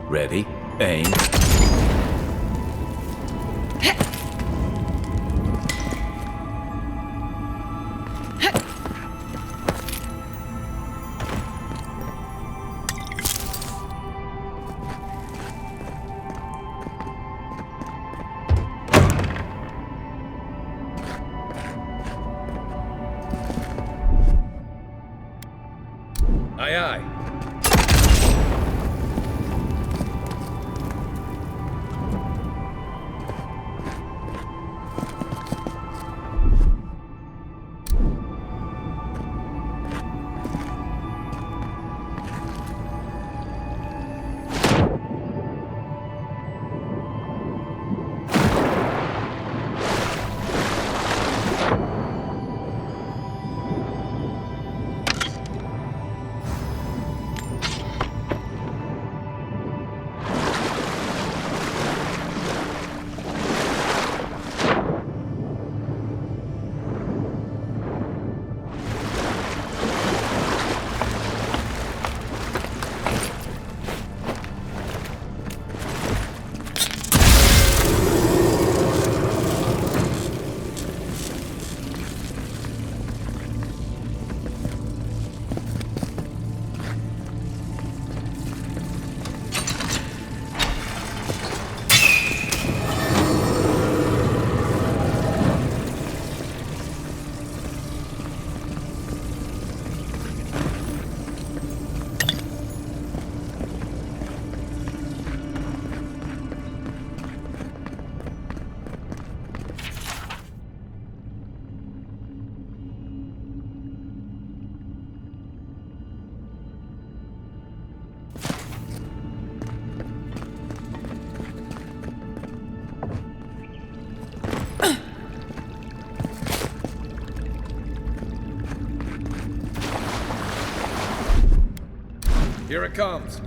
Ready, aim. Aye, aye. Here it comes.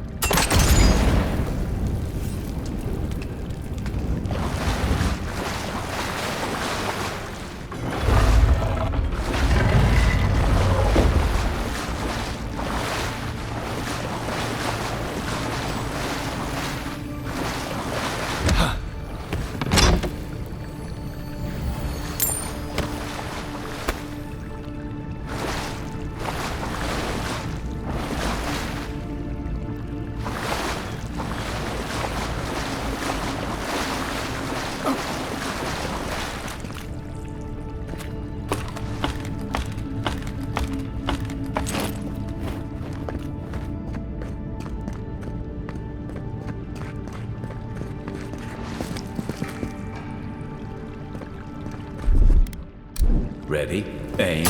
Ready, aim.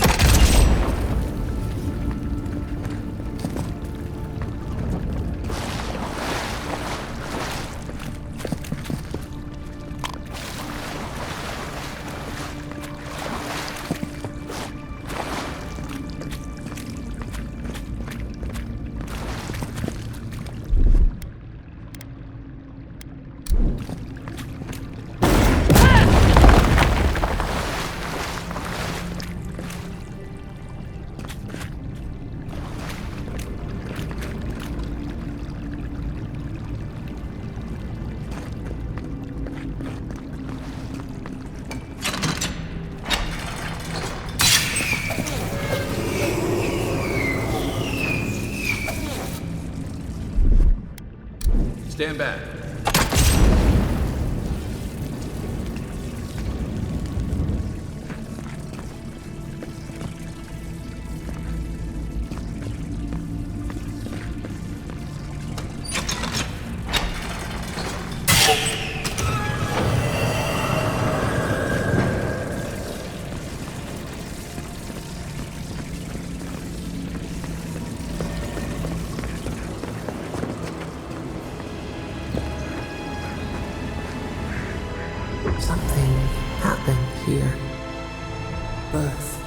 Stand back. Something happened here. Birth.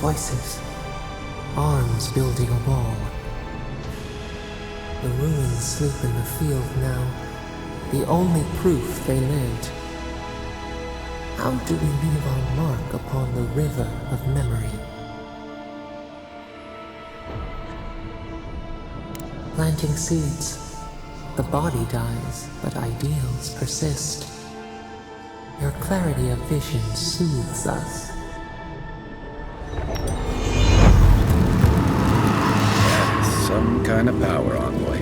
Voices. Arms building a wall. The ruins sleep in the field now. The only proof they lived. How do we leave our mark upon the river of memory? Planting seeds. The body dies, but ideals persist. Your clarity of vision soothes us. That's some kind of power, envoy.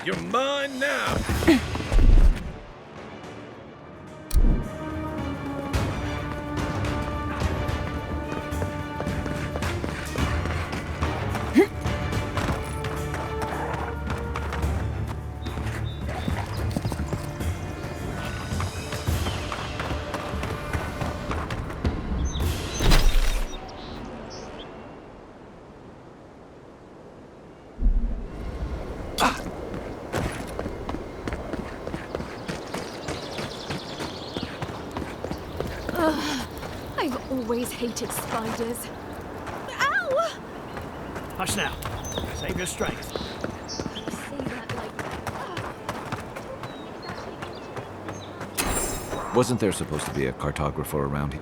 You're mine now! I've always hated spiders. Ow! Hush now. Save your strength. Wasn't there supposed to be a cartographer around here?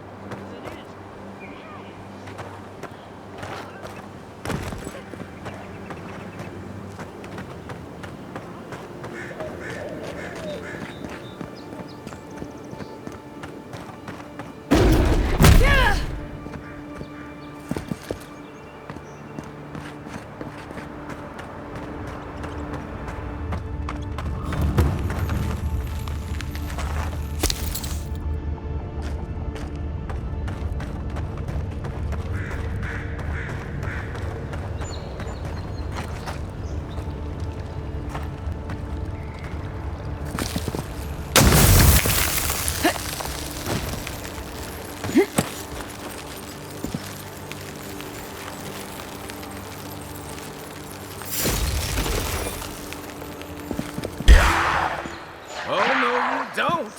Oh, no, you don't!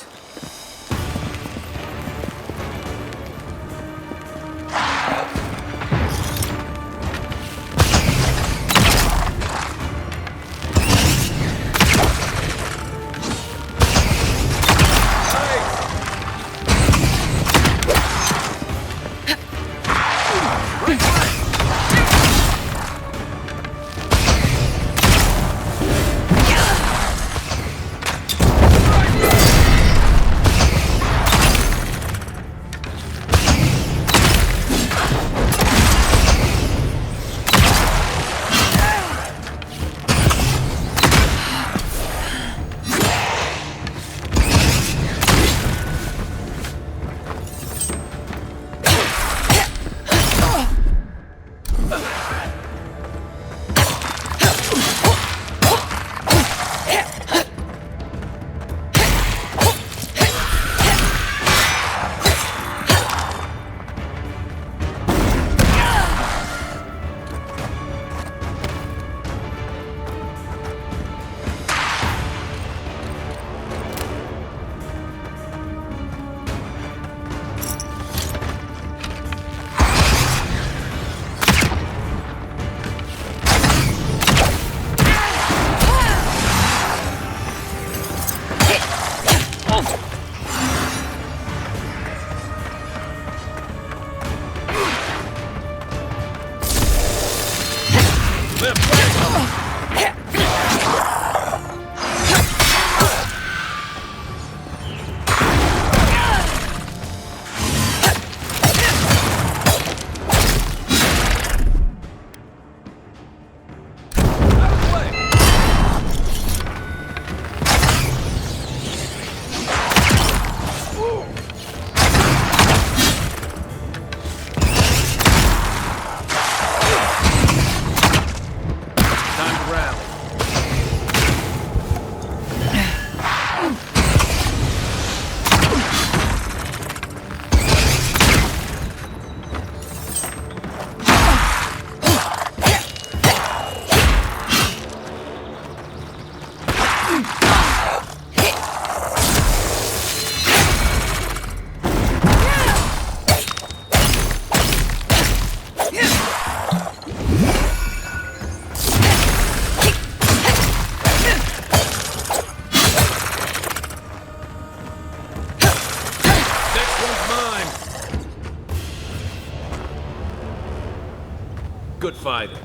Good fighting.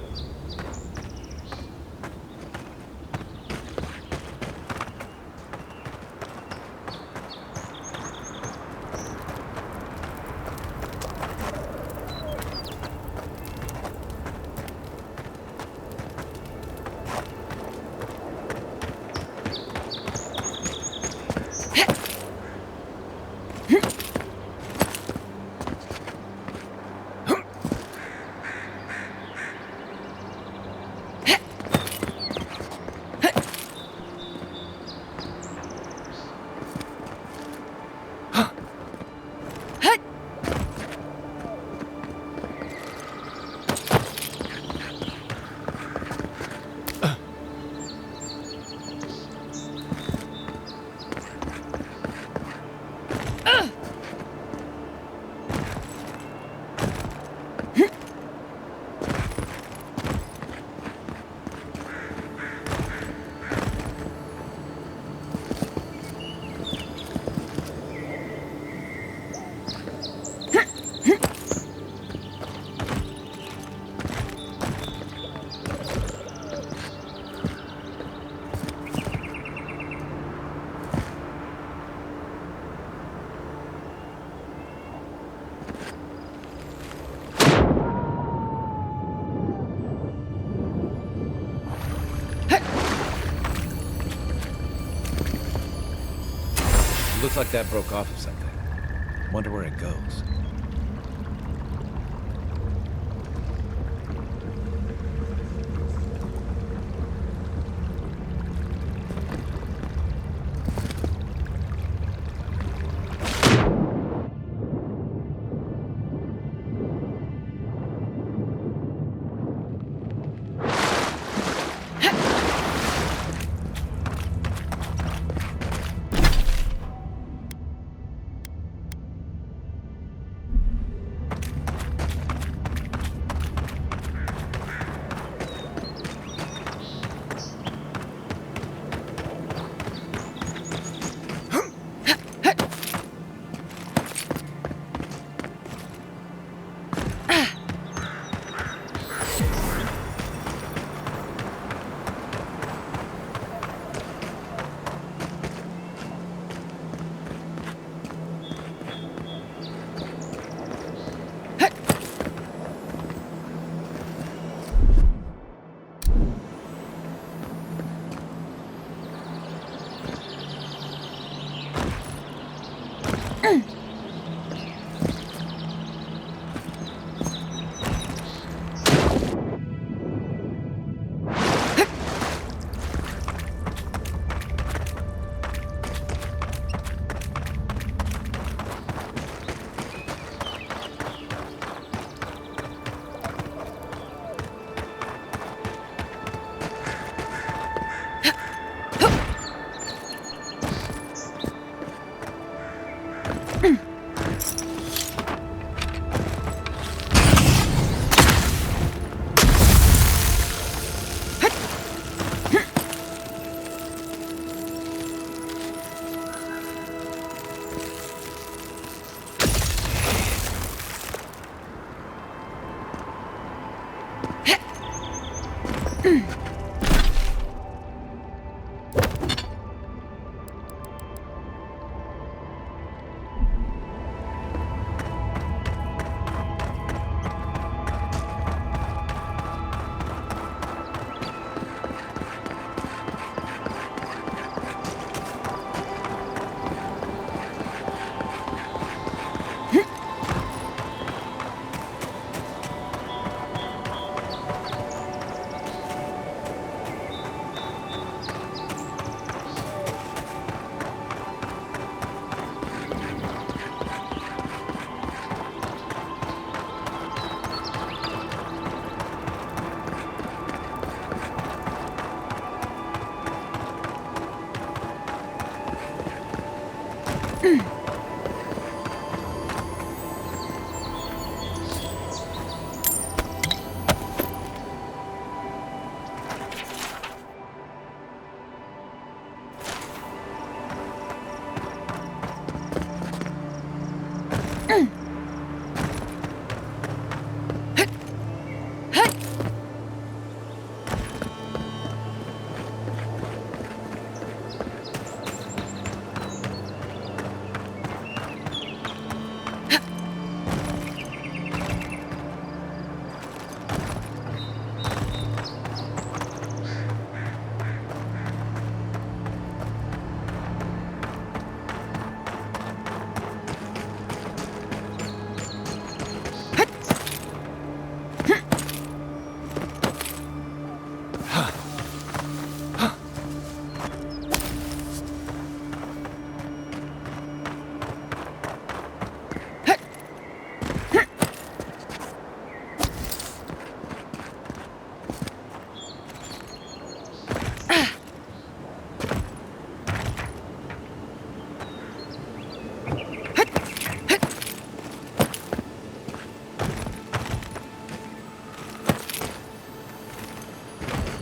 Looks like that broke off of something. Wonder where it goes.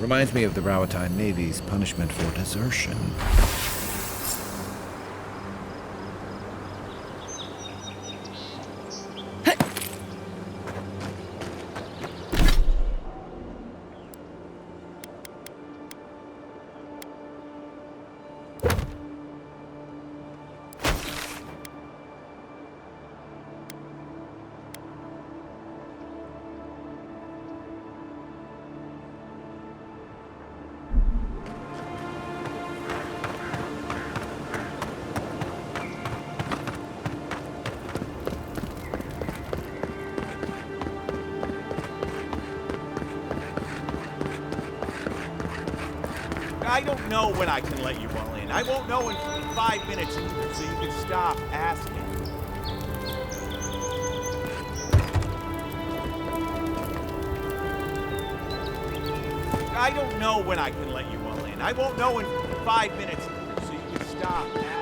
Reminds me of the Rawatine Navy's punishment for desertion. I don't know when I can let you all in. I won't know in 5 minutes either, so you can stop asking. I don't know when I can let you all in. I won't know in 5 minutes either, so you can stop asking.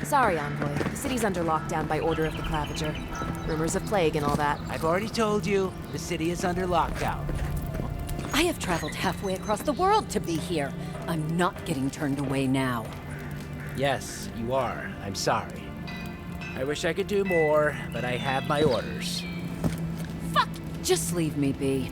Sorry, Envoy. The city's under lockdown by order of the Clavager. Rumors of plague and all that. I've already told you, the city is under lockdown. I have traveled halfway across the world to be here. I'm not getting turned away now. Yes, you are. I'm sorry. I wish I could do more, but I have my orders. Fuck! Just leave me be.